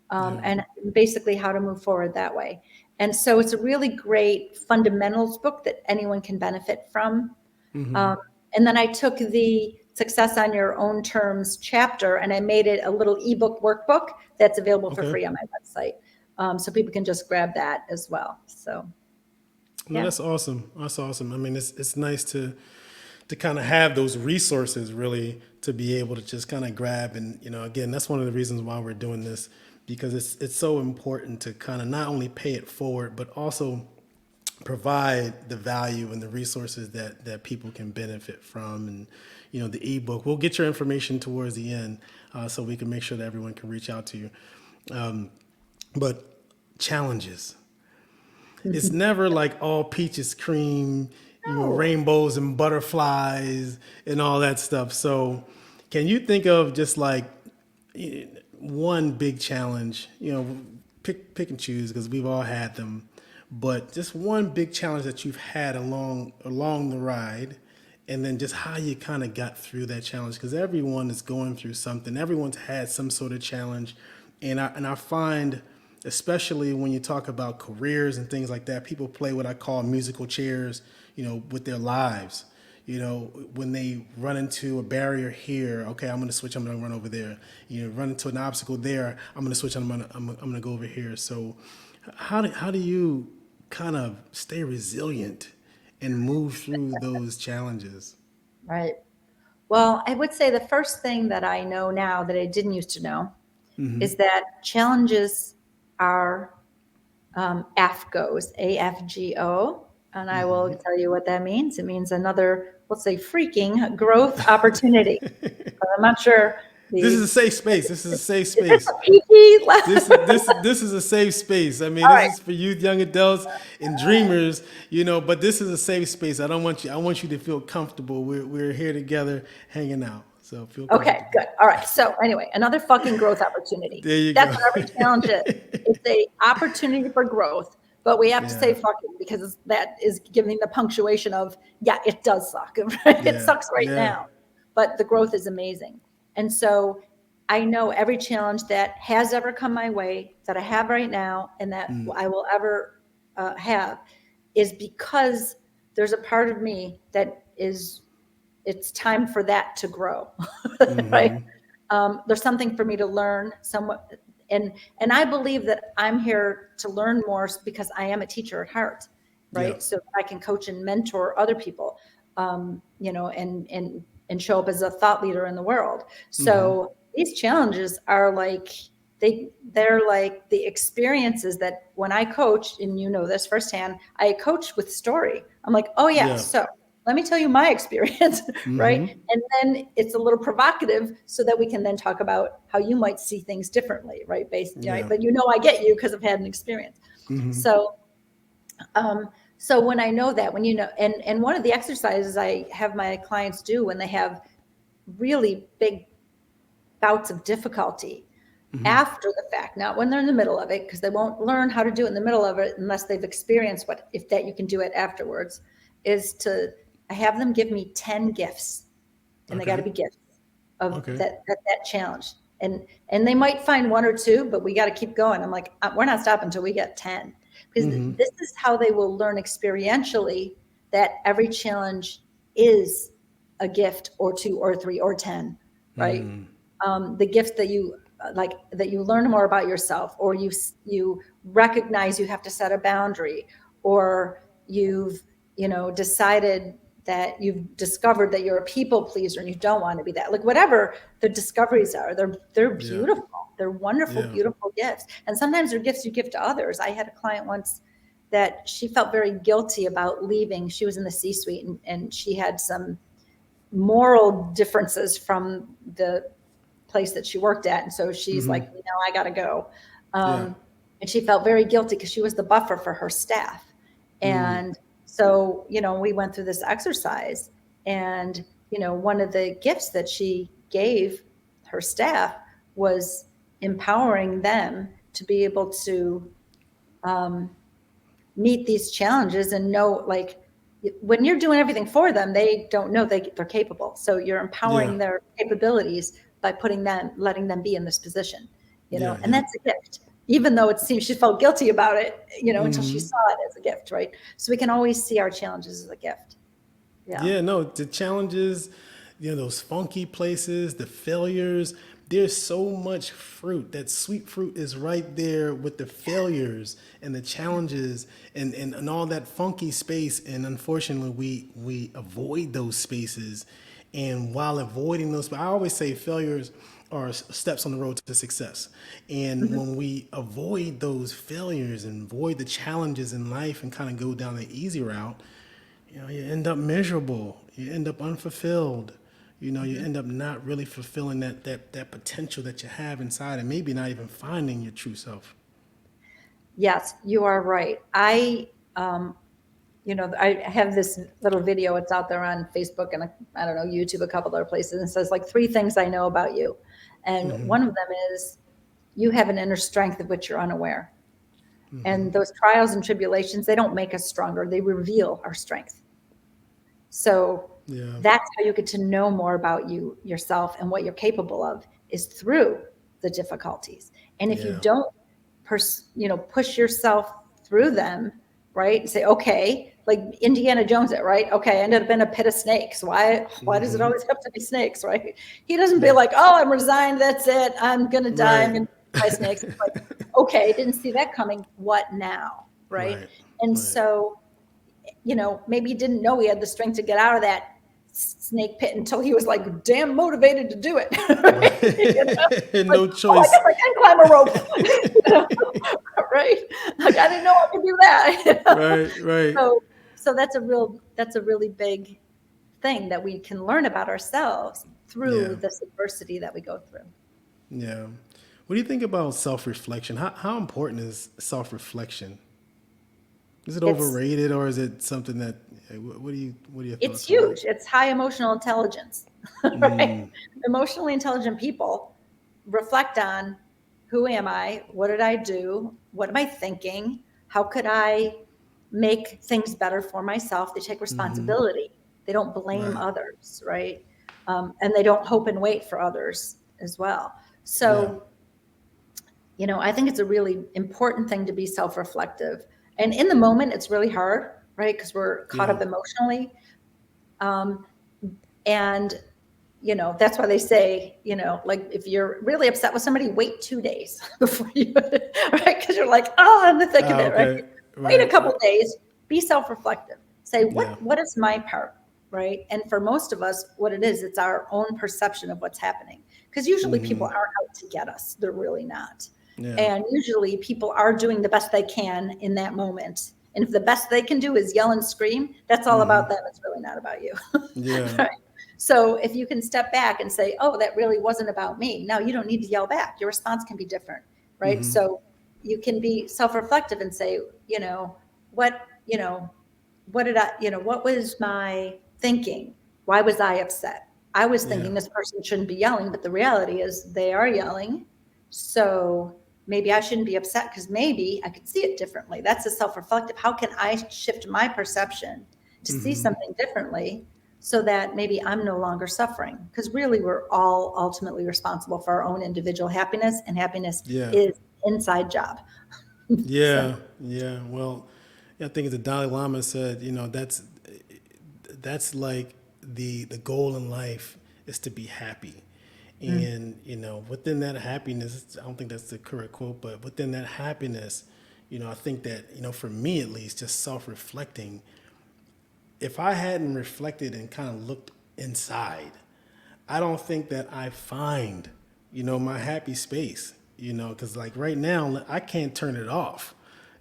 And basically how to move forward that way. And so it's a really great fundamentals book that anyone can benefit from. And then I took the Success on Your Own Terms chapter and I made it a little ebook workbook that's available for free on my website. So people can just grab that as well. So no, that's awesome. That's awesome. I mean, it's nice to to kind of have those resources really to be able to just kind of grab. And again, that's one of the reasons why we're doing this, because it's so important to kind of not only pay it forward but also provide the value and the resources that people can benefit from. And the ebook, we'll get your information towards the end, so we can make sure that everyone can reach out to you. But challenges, it's never like all peaches cream, No. rainbows and butterflies and all that stuff. So can you think of just like one big challenge, pick and choose, because we've all had them, but just one big challenge that you've had along the ride, and then just how you kind of got through that challenge, because everyone is going through something. Everyone's had some sort of challenge, and I find, especially when you talk about careers and things like that, people play what I call musical chairs, with their lives. When they run into a barrier here, okay, I'm going to switch, I'm going to run over there. Run into an obstacle there, I'm going to switch, I'm going to go over here. So how do you kind of stay resilient and move through those challenges? Right. Well, I would say the first thing that I know now that I didn't used to know is that challenges are AFGOs, AFGO. And I will tell you what that means. It means another, let's say, freaking growth opportunity. But I'm not sure. This is a safe space. This is a safe Is this space. a PG? This is a safe space. I mean, All this right. is for youth, young adults, and dreamers. But this is a safe space. I want you to feel comfortable. We're here together, hanging out. So feel Okay, comfortable. good. All right. So anyway, another fucking growth opportunity. There you That's go. what every challenge is. It's a opportunity for growth, but we have to say Yeah. fucking, because that is giving the punctuation of, yeah, it does suck. Right? It Yeah. sucks right Yeah. now, but the growth is amazing. And so I know every challenge that has ever come my way, that I have right now, and that I will ever have, is because there's a part of me that is, it's time for that to grow, right? There's something for me to learn somewhat. And I believe that I'm here to learn more because I am a teacher at heart, right? Yeah. So I can coach and mentor other people, and show up as a thought leader in the world. So these challenges are like, they're like the experiences that when I coach, and this firsthand, I coach with story. I'm like, oh yeah, Yeah. so let me tell you my experience, right? And then it's a little provocative so that we can then talk about how you might see things differently, right? Yeah. But I get you because I've had an experience. So, so when I know that, and one of the exercises I have my clients do when they have really big bouts of difficulty after the fact, not when they're in the middle of it, because they won't learn how to do it in the middle of it unless they've experienced if that you can do it afterwards, is to have them give me 10 gifts, and they got to be gifts of Okay. that challenge. And they might find one or two, but we got to keep going. I'm like, we're not stopping until we get 10, because this is how they will learn experientially that every challenge is a gift or two or three or 10, right? The gifts that you that you learn more about yourself, or you recognize you have to set a boundary, or you've decided that you've discovered that you're a people pleaser and you don't want to be that. Like, whatever the discoveries are, they're beautiful. They're wonderful, beautiful gifts. And sometimes they're gifts you give to others. I had a client once that she felt very guilty about leaving. She was in the C-suite, and she had some moral differences from the place that she worked at. And so she's like, I got to go. And she felt very guilty because she was the buffer for her staff. And so, we went through this exercise, and, one of the gifts that she gave her staff was empowering them to be able to meet these challenges and know, like, when you're doing everything for them, they don't know they're capable. So you're empowering their capabilities by letting them be in this position, and that's a gift, even though it seems she felt guilty about it, until she saw it as a gift, right? So we can always see our challenges as a gift. Yeah, no, the challenges, those funky places, the failures, there's so much fruit. That sweet fruit is right there with the failures and the challenges and all that funky space. And unfortunately, we avoid those spaces. And while avoiding those, I always say failures are steps on the road to success. And Mhm. when we avoid those failures and avoid the challenges in life and kind of go down the easy route, you end up miserable. You end up unfulfilled. You Mhm. end up not really fulfilling that potential that you have inside, and maybe not even finding your true self. Yes, you are right. Um, I have this little video. It's out there on Facebook and I don't know, YouTube, a couple other places, and it says like three things I know about you. And one of them is you have an inner strength of which you're unaware. And those trials and tribulations, they don't make us stronger. They reveal our strength. So Yeah, that's how you get to know more about yourself and what you're capable of is through the difficulties. And if you yeah, don't push yourself through them, right? Say, okay, like Indiana Jones, it right? Okay, I ended up in a pit of snakes. Why does it always have to be snakes, right? He doesn't be yeah. like, oh, I'm resigned. That's it. I'm gonna die. I'm Right, gonna die by snakes. It's like, okay, didn't see that coming. What now, right? right, And right, so maybe he didn't know he had the strength to get out of that snake pit until he was like damn motivated to do it. right. Like, No oh, I choice. guess I can climb a rope. Right? Like I didn't know I could do that. Right, right. So so that's a really big thing that we can learn about ourselves Yeah, through this adversity that we go through. yeah. What do you think about self-reflection? How important is self-reflection? Is it It's overrated, or is it something that? What are your it's thoughts on that? huge. It's high emotional intelligence, right? Emotionally intelligent people reflect on who am I? What did I do? What am I thinking? How could I make things better for myself? They take responsibility. They don't blame Right. others, right? And they don't hope and wait for others as well. Yeah. So, I think it's a really important thing to be self reflective. And in the moment, it's really hard, right? Because we're caught Yeah. up emotionally. Um, and that's why they say, like if you're really upset with somebody, wait 2 days before you, right? Because you're like, oh, I'm in the thick of Ah, it, right? okay. Wait a Right. couple days, be self-reflective. Say, Yeah. what is my part, right? And for most of us, what it is, it's our own perception of what's happening. Because usually people aren't out to get us. They're really not. Yeah. And usually people are doing the best they can in that moment. And if the best they can do is yell and scream, that's all about them. It's really not about you. Yeah. Right? So if you can step back and say, oh, that really wasn't about me. Now you don't need to yell back. Your response can be different, right? So you can be self-reflective and say, what, what did I, what was my thinking? Why was I upset? I was Yeah. thinking this person shouldn't be yelling, but the reality is they are yelling. So maybe I shouldn't be upset because maybe I could see it differently. That's a self-reflective. How can I shift my perception to see something differently so that maybe I'm no longer suffering? Because really, we're all ultimately responsible for our own individual happiness, and happiness Yeah. is inside job. So, Yeah. Yeah. Well, yeah, I think the Dalai Lama said, that's like the goal in life is to be happy. mm, And, within that happiness, I don't think that's the correct quote, but within that happiness, I think that, for me at least, just self-reflecting, if I hadn't reflected and kind of looked inside, I don't think that I find, my happy space, because like right now, I can't turn it off.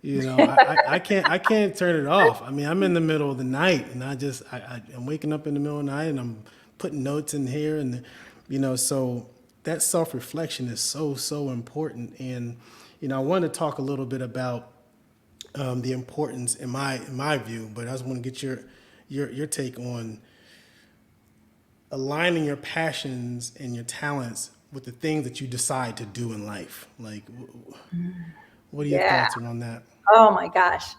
I can't turn it off. I mean, I'm in the middle of the night and I'm waking up in the middle of the night and I'm putting notes in here so that self-reflection is so, so important. And, I want to talk a little bit about the importance in my view, but I just want to get your take on aligning your passions and your talents with the things that you decide to do in life. Like, what are your yeah. thoughts around that? Oh my gosh.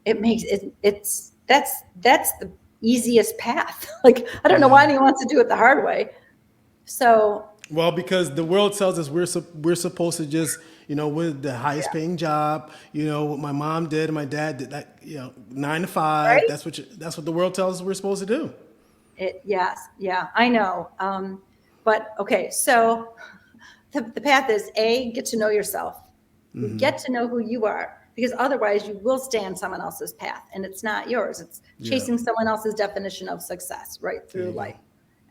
It makes it, that's the easiest path. Like, I don't know why Yeah. anyone wants to do it the hard way. So, Well, because the world tells us we're supposed to just, with the highest yeah, paying job, what my mom did and my dad did, that, 9 to 5. right? That's what the world tells us we're supposed to do. Yes, yeah, I know. But okay, so the path is get to know yourself. You get to know who you are, because otherwise you will stay on someone else's path and it's not yours. It's Yeah. chasing someone else's definition of success right There through you go. life.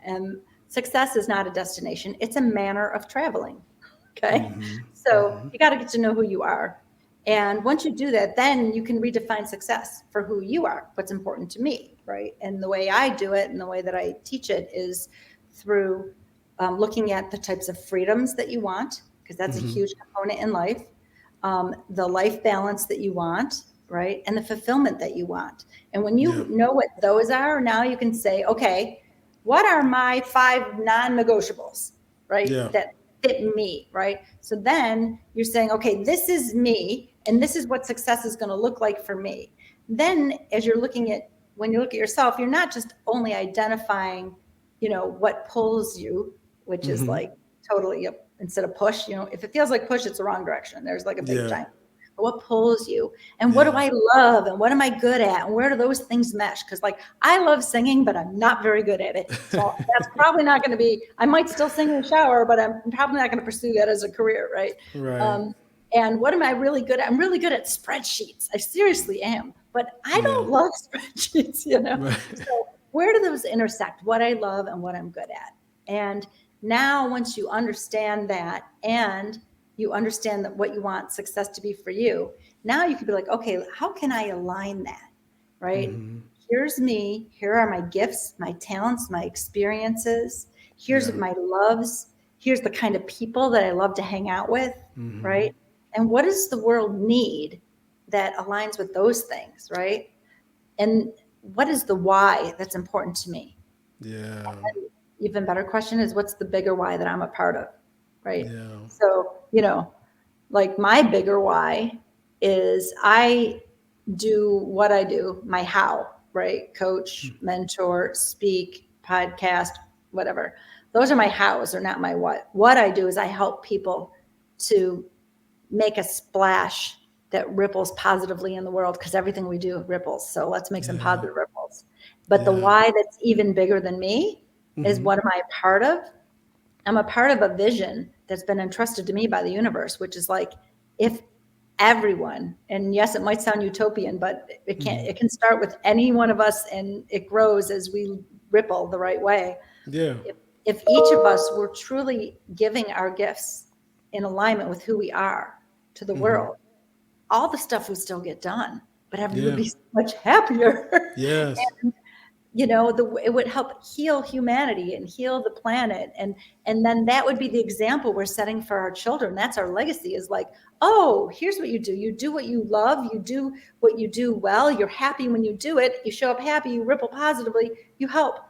And success is not a destination, it's a manner of traveling. Okay. So you got to get to know who you are. And once you do that, then you can redefine success for who you are, what's important to me, right? And the way I do it and the way that I teach it is through looking at the types of freedoms that you want, because that's a huge component in life, the life balance that you want, right? And the fulfillment that you want. And when Yeah. you know what those are, now you can say, okay, what are my 5 non-negotiables, right? Yeah. That fit me, right? So then you're saying, okay, this is me, and this is what success is going to look like for me. Then as you're looking at, when you look at yourself, you're not just only identifying, what pulls you, which is like totally instead of push, if it feels like push, it's the wrong direction. There's like a big Yeah. giant. But what pulls you, and what do Yeah. I love, and what am I good at, and where do those things mesh? Because like I love singing, but I'm not very good at it. So that's probably not going to be. I might still sing in the shower, but I'm probably not going to pursue that as a career, right? Right. And what am I really good at? I'm really good at spreadsheets. I seriously am, but I Yeah. don't love spreadsheets. Right. So where do those intersect? What I love and what I'm good at, and now once you understand that, and you understand that what you want success to be for you, now you can be like, okay, how can I align that? Right? Here's me. Here are my gifts, my talents, my experiences. Here's Yeah. my loves. Here's the kind of people that I love to hang out with. Right? And what does the world need that aligns with those things? Right? And what is the why that's important to me? Yeah. Even better question is, what's the bigger why that I'm a part of? Right? Yeah. So, like my bigger why is I do what I do, my how, right? Coach, mentor, speak, podcast, whatever. Those are my hows, they're not my what. What I do is I help people to make a splash that ripples positively in the world, because everything we do ripples. So let's make some Yeah. positive ripples. But the Yeah. why that's even bigger than me is, what am I a part of? I'm a part of a vision that's been entrusted to me by the universe, which is like, if everyone, and yes, it might sound utopian, but it can start with any one of us, and it grows as we ripple the right way. Yeah. If each of us were truly giving our gifts in alignment with who we are to the world, all the stuff would still get done, but everybody would Yeah. be so much happier. Yes. It would help heal humanity and heal the planet, and then that would be the example we're setting for our children. That's our legacy, is like, oh, here's what you do what you love, you do what you do well, you're happy when you do it, you show up happy, you ripple positively, you help.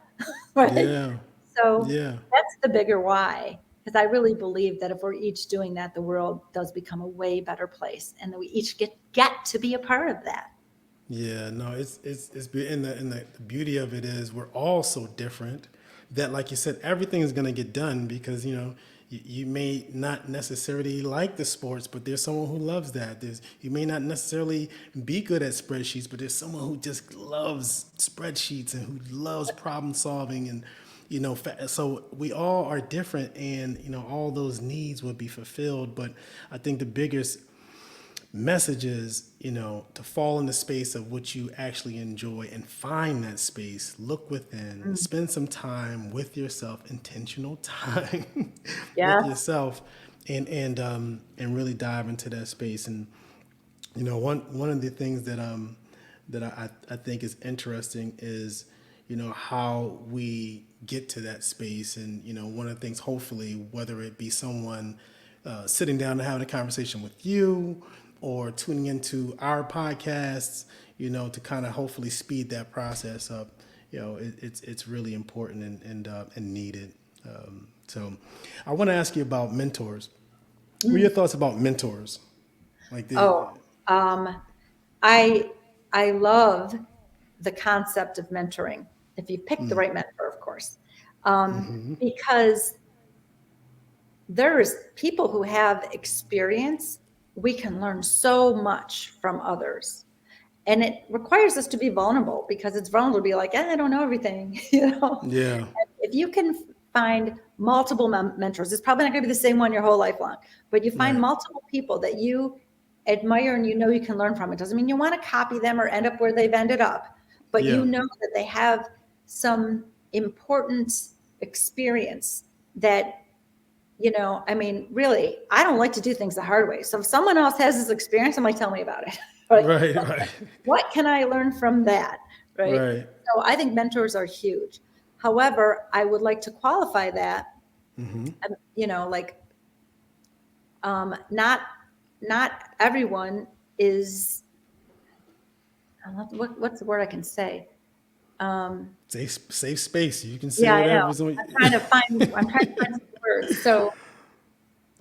Right? Yeah. So Yeah. that's the bigger why, because I really believe that if we're each doing that, the world does become a way better place, and that we each get to be a part of that. Yeah, no, the beauty of it is we're all so different that, like you said, everything is going to get done, because you may not necessarily like the sports, but there's someone who loves that. You may not necessarily be good at spreadsheets, but there's someone who just loves spreadsheets and who loves problem solving, and so we all are different, and all those needs would be fulfilled. But I think the biggest messages, to fall in the space of what you actually enjoy and find that space, look within, spend some time with yourself, intentional time with Yes. yourself, and really dive into that space. And one of the things that I think is interesting is how we get to that space. And one of the things, hopefully, whether it be someone sitting down and having a conversation with you, or tuning into our podcasts, to kind of hopefully speed that process up. It's really important and needed. So I want to ask you about mentors. What are your thoughts about mentors? Like Oh, I I love the concept of mentoring, if you pick the right mentor, of course, because there's people who have experience. We can learn so much from others, and it requires us to be vulnerable, because it's vulnerable to be like, I don't know everything. Yeah. If you can find multiple mentors. It's probably not going to be the same one your whole life long, but you find Right. multiple people that you admire and you know you can learn from. It doesn't mean you want to copy them or end up where they've ended up, but Yeah. you know that they have some important experience that, I mean, really, I don't like to do things the hard way. So if someone else has this experience, I'm like, tell me about it. Right? Right. Right. What can I learn from that? Right. Right. So I think mentors are huge. However, I would like to qualify that, like, not everyone is, what's the word I can say? Safe space. You can say Yeah, I know. whatever. I'm trying to find some words. So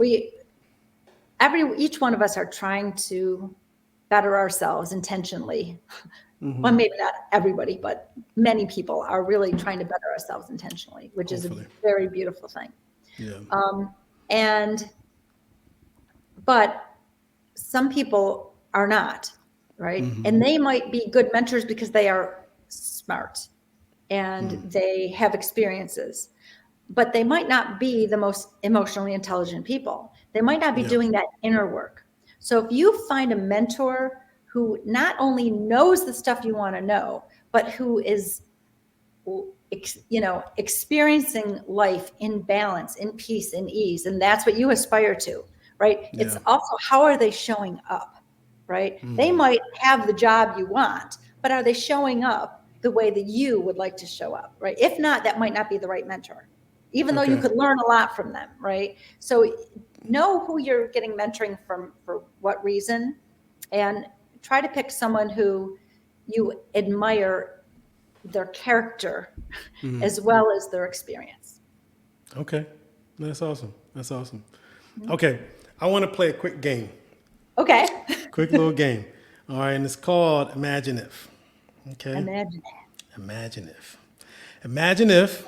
each one of us are trying to better ourselves intentionally. Well, maybe not everybody, but many people are really trying to better ourselves intentionally, which is a Hopefully. very beautiful thing. Yeah. And, but some people are not, right? And they might be good mentors because they are smart and they have experiences, but they might not be the most emotionally intelligent people. They might not be Yeah. doing that inner work. So if you find a mentor who not only knows the stuff you want to know, but who is, experiencing life in balance, in peace, in ease, and that's what you aspire to, right? Yeah. It's also, how are they showing up, right? They might have the job you want, but are they showing up the way that you would like to show up, right? If not, that might not be the right mentor, even though you Okay. could learn a lot from them, right? So know who you're getting mentoring from, for what reason, and try to pick someone who you admire their character as well as their experience. Okay. That's awesome. That's awesome. Okay. I want to play a quick game. Okay. Quick little game. All right. And it's called Imagine If. Okay. Imagine. Imagine if. Imagine if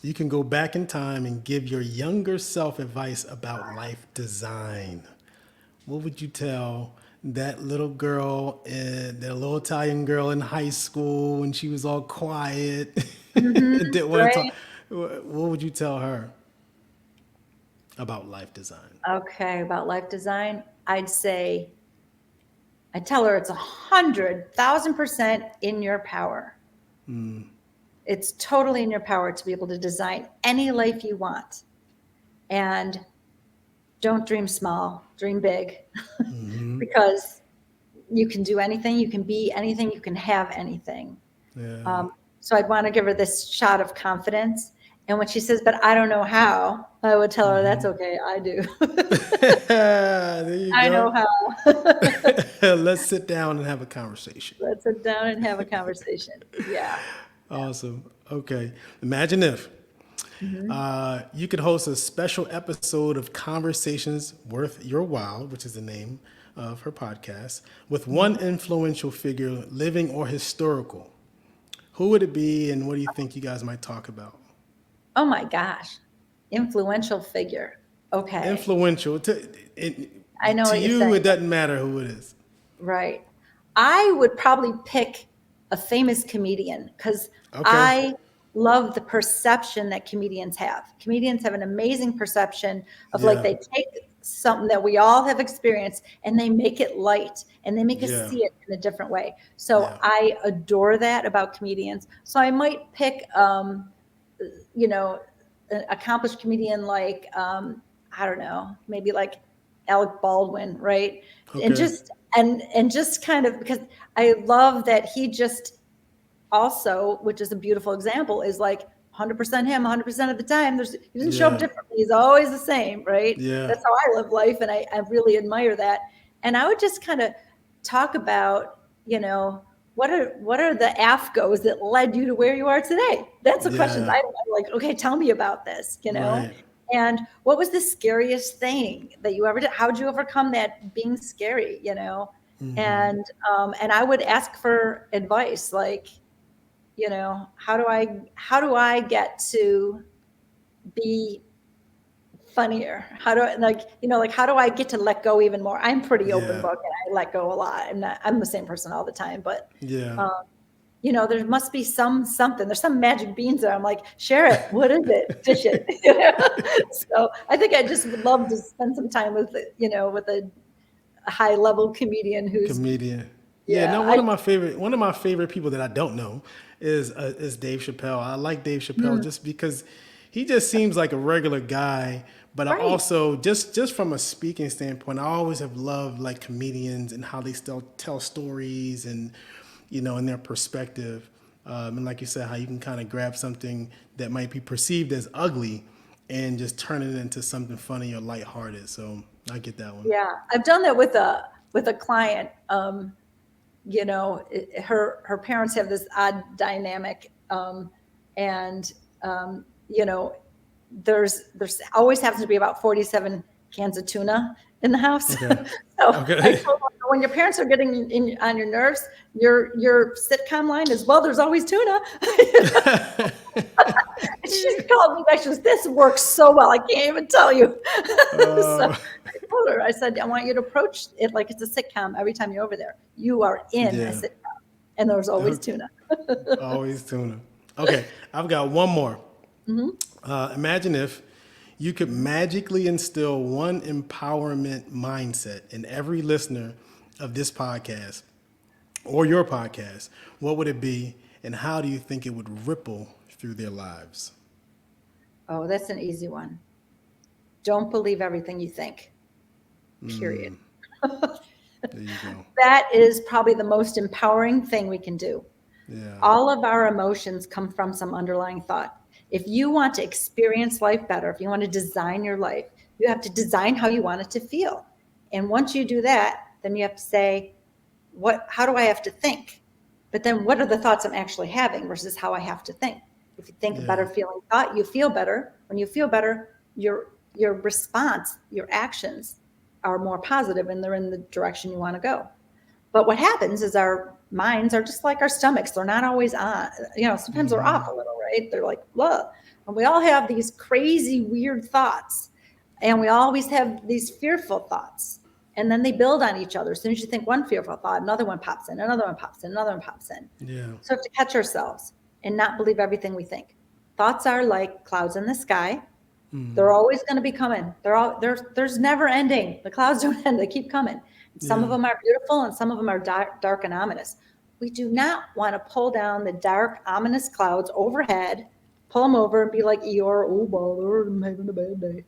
you can go back in time and give your younger self advice about life design. What would you tell that little girl, that little Italian girl in high school when she was all quiet, didn't want to Right. talk? What would you tell her about life design? Okay. About life design, I'd tell her it's 100,000% in your power. It's totally in your power to be able to design any life you want. And don't dream small, dream big, because you can do anything, you can be anything, you can have anything. Yeah. So I'd want to give her this shot of confidence. And when she says, but I don't know how, I would tell her, that's okay, I do. There you I know go. how. Let's sit down and have a conversation. Let's sit down and have a conversation. Yeah. Awesome. Okay. Imagine if you could host a special episode of Conversations Worth Your While, which is the name of her podcast, with one influential figure, living or historical. Who would it be, and what do you think you guys might talk about? Oh my gosh. Influential figure. Okay. Influential. I know To what you're you, saying. it doesn't matter who it is. Right. I would probably pick a famous comedian because Okay. I love the perception that comedians have. Comedians have an amazing perception of like, Yeah. they take something that we all have experienced and they make it light and they make us Yeah. see it in a different way. So Yeah. I adore that about comedians. So I might pick, an accomplished comedian like, I don't know, maybe like Alec Baldwin, right? And Okay. just kind of, because I love that he just also, which is a beautiful example, is like 100% him 100% of the time. He doesn't show up Yeah. differently. He's always the same, right? Yeah. That's how I live life, and I really admire that. And I would just kind of talk about, what are the AFGOs that led you to where you are today? That's the questions Yeah. I'm like, okay, tell me about this, Right. And what was the scariest thing that you ever did? How did you overcome that being scary, And I would ask for advice, like, how do I get to be funnier? How do I how do I get to let go even more? I'm pretty open Yeah. book and I let go a lot. I'm the same person all the time, but Yeah. there must be something. There's some magic beans there. I'm like, share it. What is it? Dish it. So I think I just would love to spend some time with, with a high level comedian who's, Comedian. Yeah, yeah, no, one of my favorite people that I don't know is Dave Chappelle. I like Dave Chappelle just because he just seems like a regular guy. But I right. also just from a speaking standpoint, I always have loved like comedians and how they still tell stories and in their perspective. And like you said, how you can kind of grab something that might be perceived as ugly and just turn it into something funny or lighthearted. So I get that one. Yeah. I've done that with a client. Her parents have this odd dynamic. And, there's always happens to be about 47 cans of tuna in the house. Okay. So I Okay. told her, when your parents are getting on your nerves, your sitcom line is, well, there's always tuna. She called me back. She goes, this works so well. I can't even tell you. So I told her, I said, I want you to approach it like it's a sitcom every time you're over there. You are in a Yeah. sitcom, and there's always tuna. Always tuna. Okay, I've got one more. Imagine if you could magically instill one empowerment mindset in every listener of this podcast or your podcast. What would it be, and how do you think it would ripple through their lives? Oh, that's an easy one. Don't believe everything you think, period. There you go. That is probably the most empowering thing we can do. Yeah. All of our emotions come from some underlying thought. If you want to experience life better, if you want to design your life, you have to design how you want it to feel. And once you do that, then you have to say, how do I have to think? But then what are the thoughts I'm actually having versus how I have to think? If you think a better feeling thought, you feel better. When you feel better, your response, your actions are more positive and they're in the direction you want to go. But what happens is our minds are just like our stomachs. They're not always on, sometimes they're off a little, right? They're like, whoa. And we all have these crazy, weird thoughts. And we always have these fearful thoughts. And then they build on each other. As soon as you think one fearful thought, another one pops in, another one pops in, another one pops in. Yeah. So we have to catch ourselves and not believe everything we think. Thoughts are like clouds in the sky. They're always going to be coming. There's never ending. The clouds don't end. They keep coming. Some of them are beautiful and some of them are dark and ominous. We do not want to pull down the dark, ominous clouds overhead, pull them over and be like Eeyore, oh, bother, I'm having a bad day.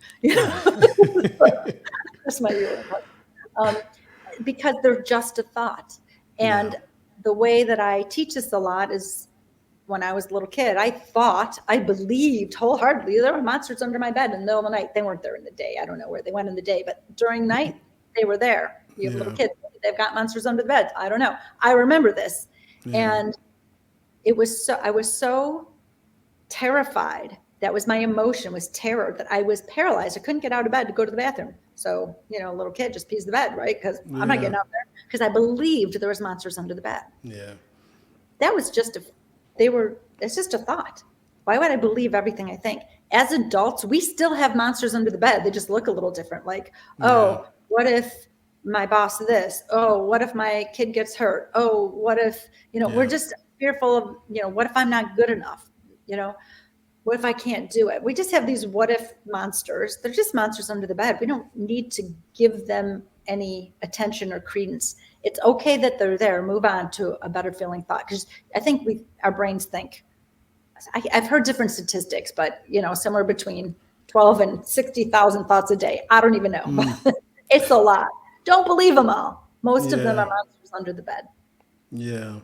That's my Eeyore. Because they're just a thought. And the way that I teach this a lot is when I was a little kid, I believed wholeheartedly there were monsters under my bed in the middle of the night. They weren't there in the day. I don't know where they went in the day, but during night, they were there. You have little kids, they've got monsters under the bed. I don't know. I remember this. And I was so terrified. That was my emotion, was terror, that I was paralyzed. I couldn't get out of bed to go to the bathroom. So, a little kid just pees the bed, right? Because I'm not getting out there. Because I believed there was monsters under the bed. Yeah. That was it's just a thought. Why would I believe everything I think? As adults, we still have monsters under the bed. They just look a little different. Like, what if my boss this? Oh, what if my kid gets hurt? Oh, what if, we're just fearful of, what if I'm not good enough? What if I can't do it? We just have these what if monsters. They're just monsters under the bed. We don't need to give them any attention or credence. It's okay that they're there. Move on to a better feeling thought. Because I think our brains think. I've heard different statistics, but somewhere between 12 and 60,000 thoughts a day. I don't even know. It's a lot. Don't believe them all. Most of them are monsters under the bed. Yeah.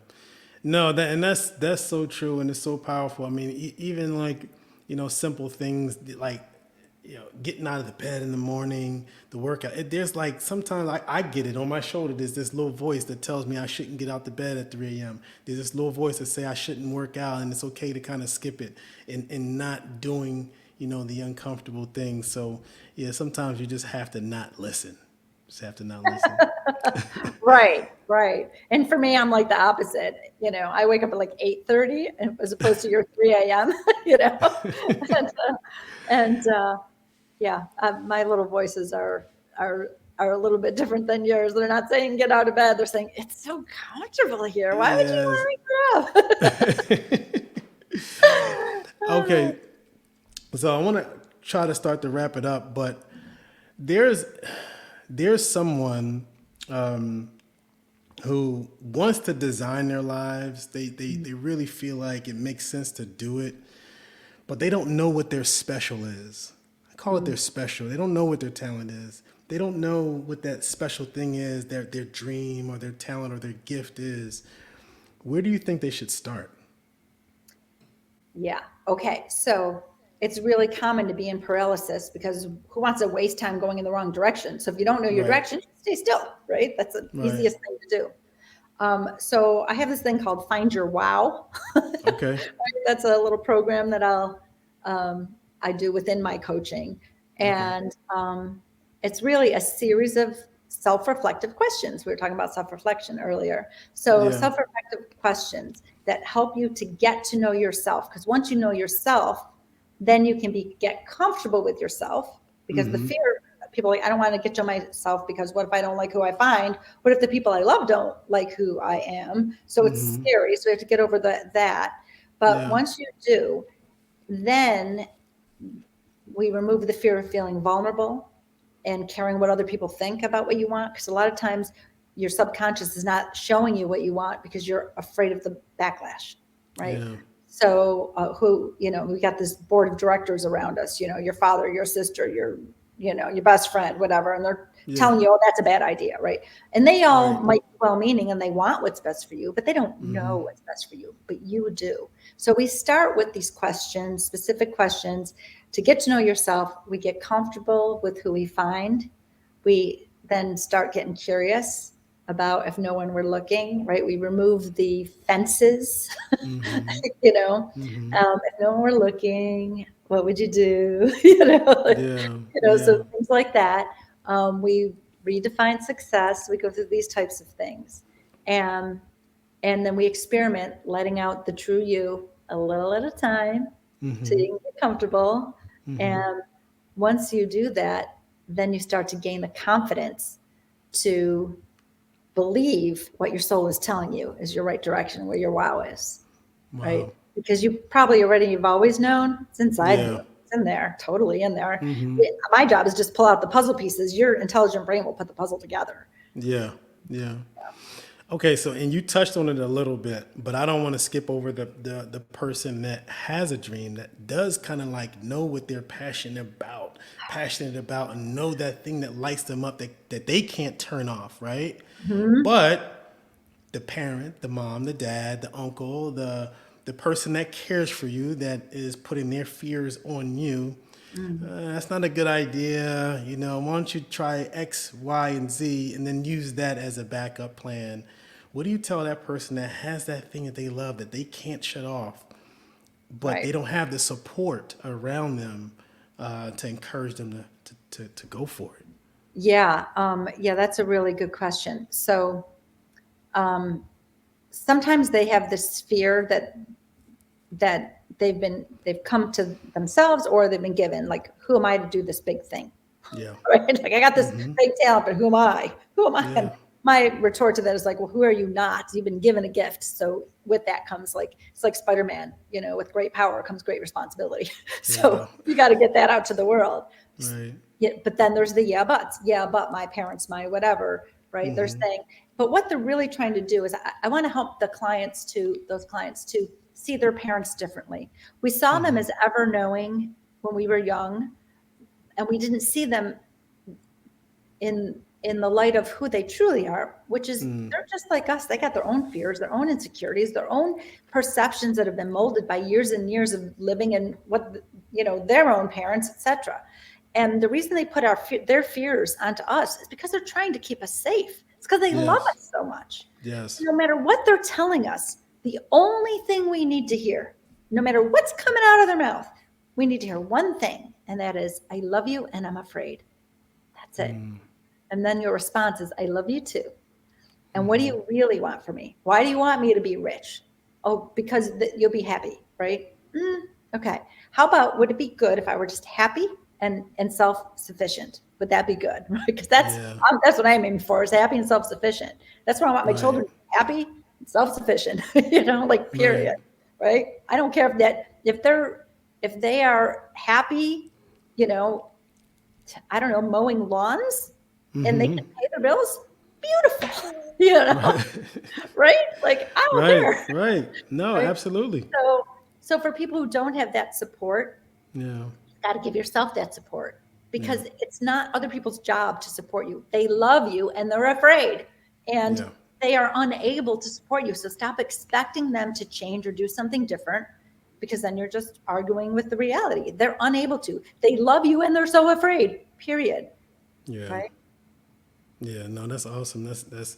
No, that's so true, and it's so powerful. I mean, even like simple things like getting out of the bed in the morning, the workout. There's like sometimes I get it on my shoulder. There's this little voice that tells me I shouldn't get out the bed at 3 a.m. There's this little voice that say I shouldn't work out, and it's okay to kind of skip it and not doing the uncomfortable things. So yeah, sometimes you just have to not listen. Just have to not listen. Right. And for me, I'm like the opposite. I wake up at like 8:30 as opposed to your 3 a.m. My little voices are are a little bit different than yours. They're not saying get out of bed. They're saying it's so comfortable here. Why would you Yes. want to get Okay. up? So I want to try to start to wrap it up, but there's someone who wants to design their lives. They really feel like it makes sense to do it, but they don't know what their special is. I call it their special. They don't know what their talent is. They don't know what that special thing is, their dream or their talent or their gift is. Where do you think they should start? Yeah. Okay. So it's really common to be in paralysis because who wants to waste time going in the wrong direction? So if you don't know your Right. direction, stay still, right? That's the Right. easiest thing to do. So I have this thing called Find Your Wow. Okay. That's a little program that I do within my coaching, Okay. and it's really a series of self-reflective questions. We were talking about self-reflection earlier. So Yeah. self-reflective questions that help you to get to know yourself. Because once you know yourself, then you can get comfortable with yourself. Because the fear, people are like, I don't want to get to know myself because what if I don't like who I find? What if the people I love don't like who I am? So it's scary. So we have to get over that. But Yeah. once you do, then we remove the fear of feeling vulnerable and caring what other people think about what you want. Because a lot of times your subconscious is not showing you what you want because you're afraid of the backlash, right? Yeah. So we got this board of directors around us, your father, your sister, your best friend, whatever, and they're Yeah. telling you, oh, that's a bad idea, right? And they all Right. might be well-meaning and they want what's best for you, but they don't know what's best for you, but you do. So we start with these questions, specific questions to get to know yourself. We get comfortable with who we find. We then start getting curious about if no one were looking, right? We remove the fences, if no one were looking, what would you do? Yeah. Yeah. So things like that. We redefine success. We go through these types of things. And and then we experiment letting out the true you a little at a time till you can get comfortable. And once you do that, then you start to gain the confidence to believe what your soul is telling you is your right direction, where your wow is, right? Wow. Because you've always known it's inside Yeah. you. It's in there, totally in there. My job is just pull out the puzzle pieces. Your intelligent brain will put the puzzle together. Yeah. Yeah. Okay, so and you touched on it a little bit, but I don't want to skip over the person that has a dream that does kind of like know what they're passionate about and know that thing that lights them up that they can't turn off, right? But the parent, the mom, the dad, the uncle, the person that cares for you that is putting their fears on you, that's not a good idea. Why don't you try X, Y, and Z and then use that as a backup plan? What do you tell that person that has that thing that they love that they can't shut off, but they Right. don't have the support around them to encourage them to go for it? Yeah. Yeah, that's a really good question. So sometimes they have this fear that they've come to themselves or they've been given, like, who am I to do this big thing? Yeah. Right? Like, I got this big talent, but who am I? Who am I? And Yeah. my retort to that is like, well, who are you not? You've been given a gift. So with that comes it's like Spider-Man, with great power comes great responsibility. There you So go. you got to get that out to the world. Right. Yeah, but then there's the yeah buts. Yeah, but my parents, my whatever, right? They're saying, but what they're really trying to do is I want to help those clients to see their parents differently. We saw them as ever knowing when we were young, and we didn't see them in the light of who they truly are, which is they're just like us. They got their own fears, their own insecurities, their own perceptions that have been molded by years and years of living in their own parents, etc. And the reason they put their fears onto us is because they're trying to keep us safe. It's because they love Yes. us so much. Yes. No matter what they're telling us, the only thing we need to hear, no matter what's coming out of their mouth, we need to hear one thing, and that is, I love you and I'm afraid. That's it. And then your response is, I love you too. And what do you really want from me? Why do you want me to be rich? Oh, because you'll be happy, right? Okay. How about, would it be good if I were just happy and self-sufficient? Would that be good? Right? Because Yeah. that's what I'm aiming for, is happy and self-sufficient. That's what I want my Right. children to be, happy and self-sufficient, like Right. period. Right? I don't care if they are happy, you know, I don't know, mowing lawns and they can pay their bills, beautiful, Right. right? Like, I don't Right. care, Right. No, right? absolutely. So, so for people who don't have that support, Yeah. you got to give yourself that support, Yeah. because it's not other people's job to support you. They love you and they're afraid, and Yeah. they are unable to support you. So stop expecting them to change or do something different, because then you're just arguing with the reality. They're unable to. They love you and they're so afraid. Period. Yeah. Right? Yeah. No, that's awesome. That's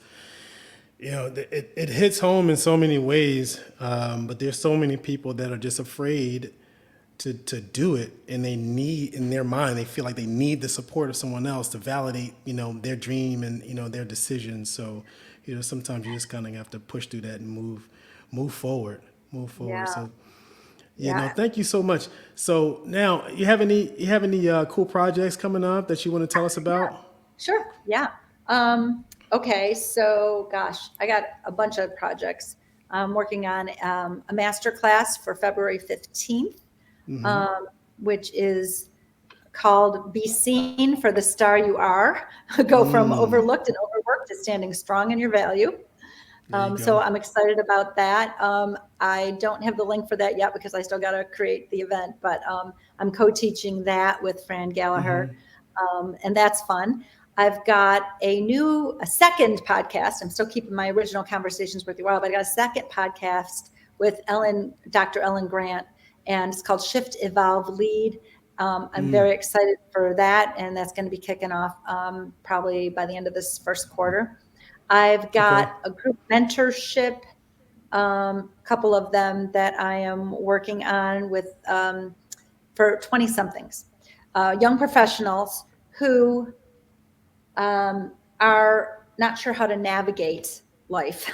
it hits home in so many ways, but there's so many people that are just afraid to do it, and they need, in their mind, they feel like they need the support of someone else to validate, their dream and their decisions. So, sometimes you just kind of have to push through that and move forward, move forward. Yeah. So, yeah, no, Yeah. thank you so much. So now, you have any cool projects coming up that you want to tell us about? Sure. Yeah. Okay. So, gosh, I got a bunch of projects. I'm working on a master class for February 15th, um, which is called Be Seen for the Star You Are. Go from overlooked and overworked to standing strong in your value. There you So go. I'm excited about that. I don't have the link for that yet because I still got to create the event, but I'm co-teaching that with Fran Gallagher, and that's fun. I've got a second podcast. I'm still keeping my original conversations with you all, but I got a second podcast with Dr. Ellen Grant, and it's called Shift, Evolve, Lead. I'm very excited for that, and that's going to be kicking off probably by the end of this first quarter. I've Okay. got a group mentorship, a couple of them that I am working on with for 20 somethings, young professionals who are not sure how to navigate life.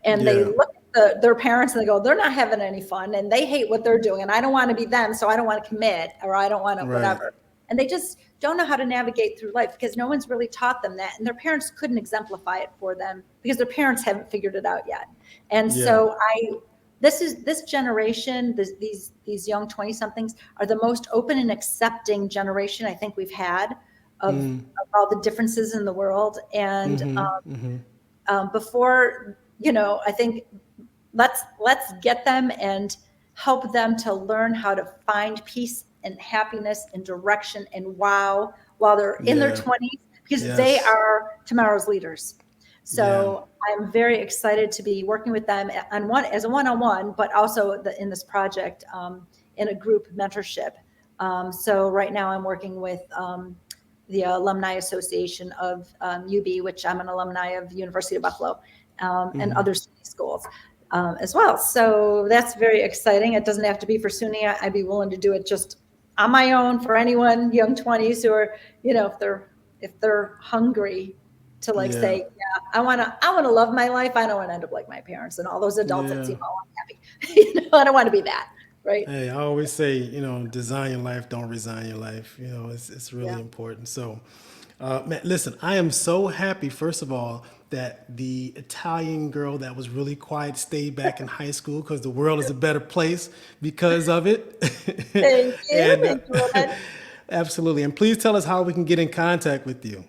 And they Yeah. look at their parents and they go, they're not having any fun and they hate what they're doing. And I don't want to be them. So I don't want to commit, or I don't want to Right. whatever. And they just don't know how to navigate through life because no one's really taught them that. And their parents couldn't exemplify it for them because their parents haven't figured it out yet. And Yeah. so this generation, these young 20 somethings are the most open and accepting generation I think we've had of all the differences in the world. And before, I think let's get them and help them to learn how to find peace and happiness and direction and wow while they're in their Yeah. 20s, because they Yes. are tomorrow's leaders. Yeah. So I'm very excited to be working with them as a one-on-one, but also in this project in a group mentorship. So right now I'm working with the Alumni Association of UB, which I'm an alumni of University of Buffalo, and other SUNY schools as well. So that's very exciting. It doesn't have to be for SUNY. I'd be willing to do it just on my own for anyone, young 20s who are, if they're hungry to like Yeah. say, yeah, I want to love my life. I don't want to end up like my parents and all those adults that Yeah. seem all unhappy. I don't want to be that. Right. Hey, I always say, design your life, don't resign your life. It's really Yeah. important. So, man, listen, I am so happy, first of all, that the Italian girl that was really quiet stayed back in high school, because the world is a better place because of it. Thank you. And Thank you, Ed. absolutely. And please tell us how we can get in contact with you.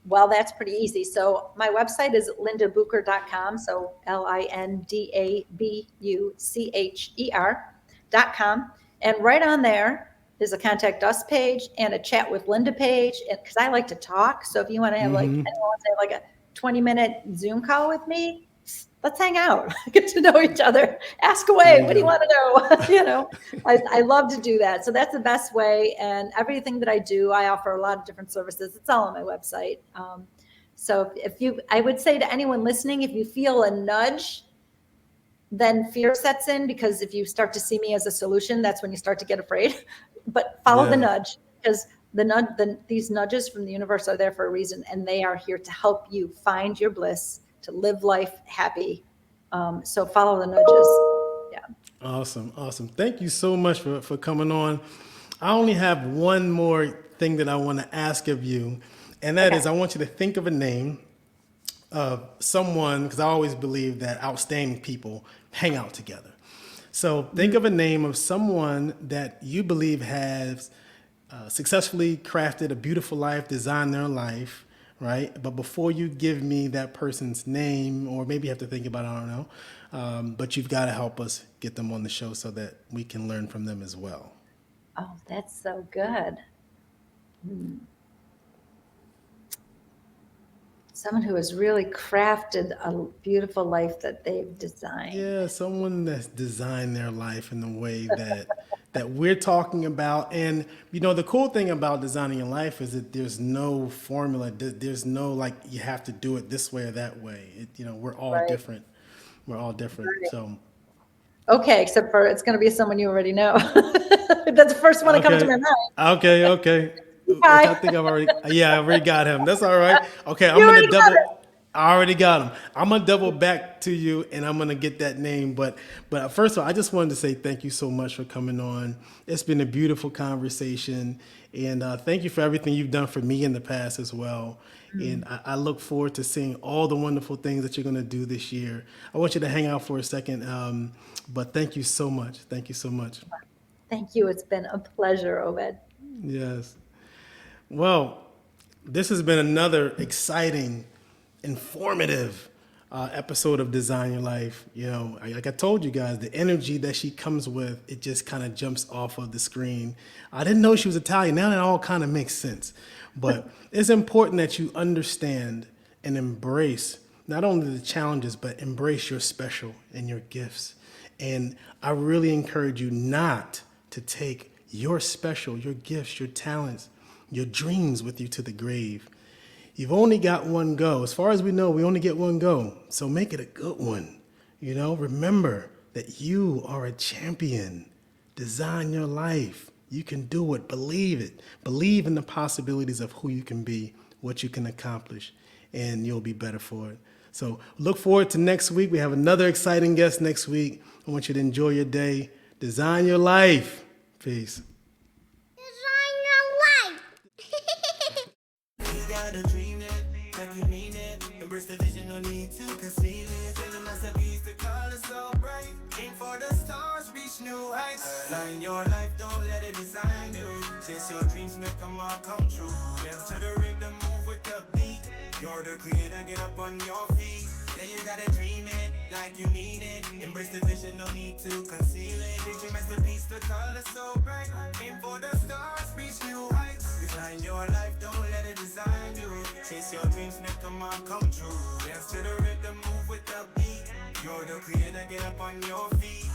Well, that's pretty easy. So my website is lindabucher.com. So LINDABUCHER.com. And right on there is a contact us page and a chat with Linda page. And because I like to talk. So if you want to have like a 20-minute Zoom call with me, let's hang out, get to know each other, ask There away. you What do you go. want to know? I love to do that. So that's the best way. And everything that I do, I offer a lot of different services. It's all on my website. So I would say to anyone listening, if you feel a nudge, then fear sets in, because if you start to see me as a solution, that's when you start to get afraid. But follow the Yeah. nudge, because these nudges from the universe are there for a reason, and they are here to help you find your bliss, to live life happy. So follow the nudges. Yeah. Awesome. Awesome. Thank you so much for coming on. I only have one more thing that I want to ask of you, and that Okay. is I want you to think of a name of someone, because I always believe that outstanding people hang out together. So think of a name of someone that you believe has successfully crafted a beautiful life, designed their life, right? But before you give me that person's name, or maybe you have to think about it, I don't know, but you've got to help us get them on the show so that we can learn from them as well. Oh, that's so good. Someone who has really crafted a beautiful life that they've designed. Yeah, someone that's designed their life in the way that we're talking about. And you know, the cool thing about designing your life is that there's no formula. There's no like you have to do it this way or that way. You know, we're all Right. different. We're all different. Right. So Okay, except for it's going to be someone you already know. That's the first one to come to okay, my mind. okay. Which I Hi. think I've already, yeah, I already got him. That's all right. Okay, You I'm gonna already got it. double. I already got him. I'm gonna double back to you, and I'm gonna get that name. But first of all, I just wanted to say thank you so much for coming on. It's been a beautiful conversation, and thank you for everything you've done for me in the past as well. And I look forward to seeing all the wonderful things that you're gonna do this year. I want you to hang out for a second, but thank you so much. Thank you so much. Thank you. It's been a pleasure, Obed. Yes. Well, this has been another exciting, informative episode of Design Your Life. You know, like I told you guys, the energy that she comes with, it just kind of jumps off of the screen. I didn't know she was Italian. Now it all kind of makes sense. But it's important that you understand and embrace not only the challenges, but embrace your special and your gifts. And I really encourage you not to take your special, your gifts, your talents, your dreams with you to the grave. You've only got one go. As far as we know, we only get one go. So make it a good one. You know, remember that you are a champion. Design your life. You can do it. Believe it. Believe in the possibilities of who you can be, what you can accomplish, and you'll be better for it. So look forward to next week. We have another exciting guest next week. I want you to enjoy your day. Design your life. Peace. You gotta dream it, like you mean it. Embrace the vision, no need to conceal it. Feeling myself, you used to call it so bright. Aim for the stars, reach new heights. Align your life, don't let it design you. Chase your dreams, make them all come true. Dance to the rhythm, move with the beat. You're the creator, get up on your feet. Yeah, you gotta dream it, like you mean it. Embrace the vision, no need to conceal it. Dream masterpiece, the color so bright. Aim for the stars, reach new heights. Design your life, don't let it design you. Chase your dreams, make them all come true. Dance to the rhythm, move with the beat. You're the creator, get up on your feet.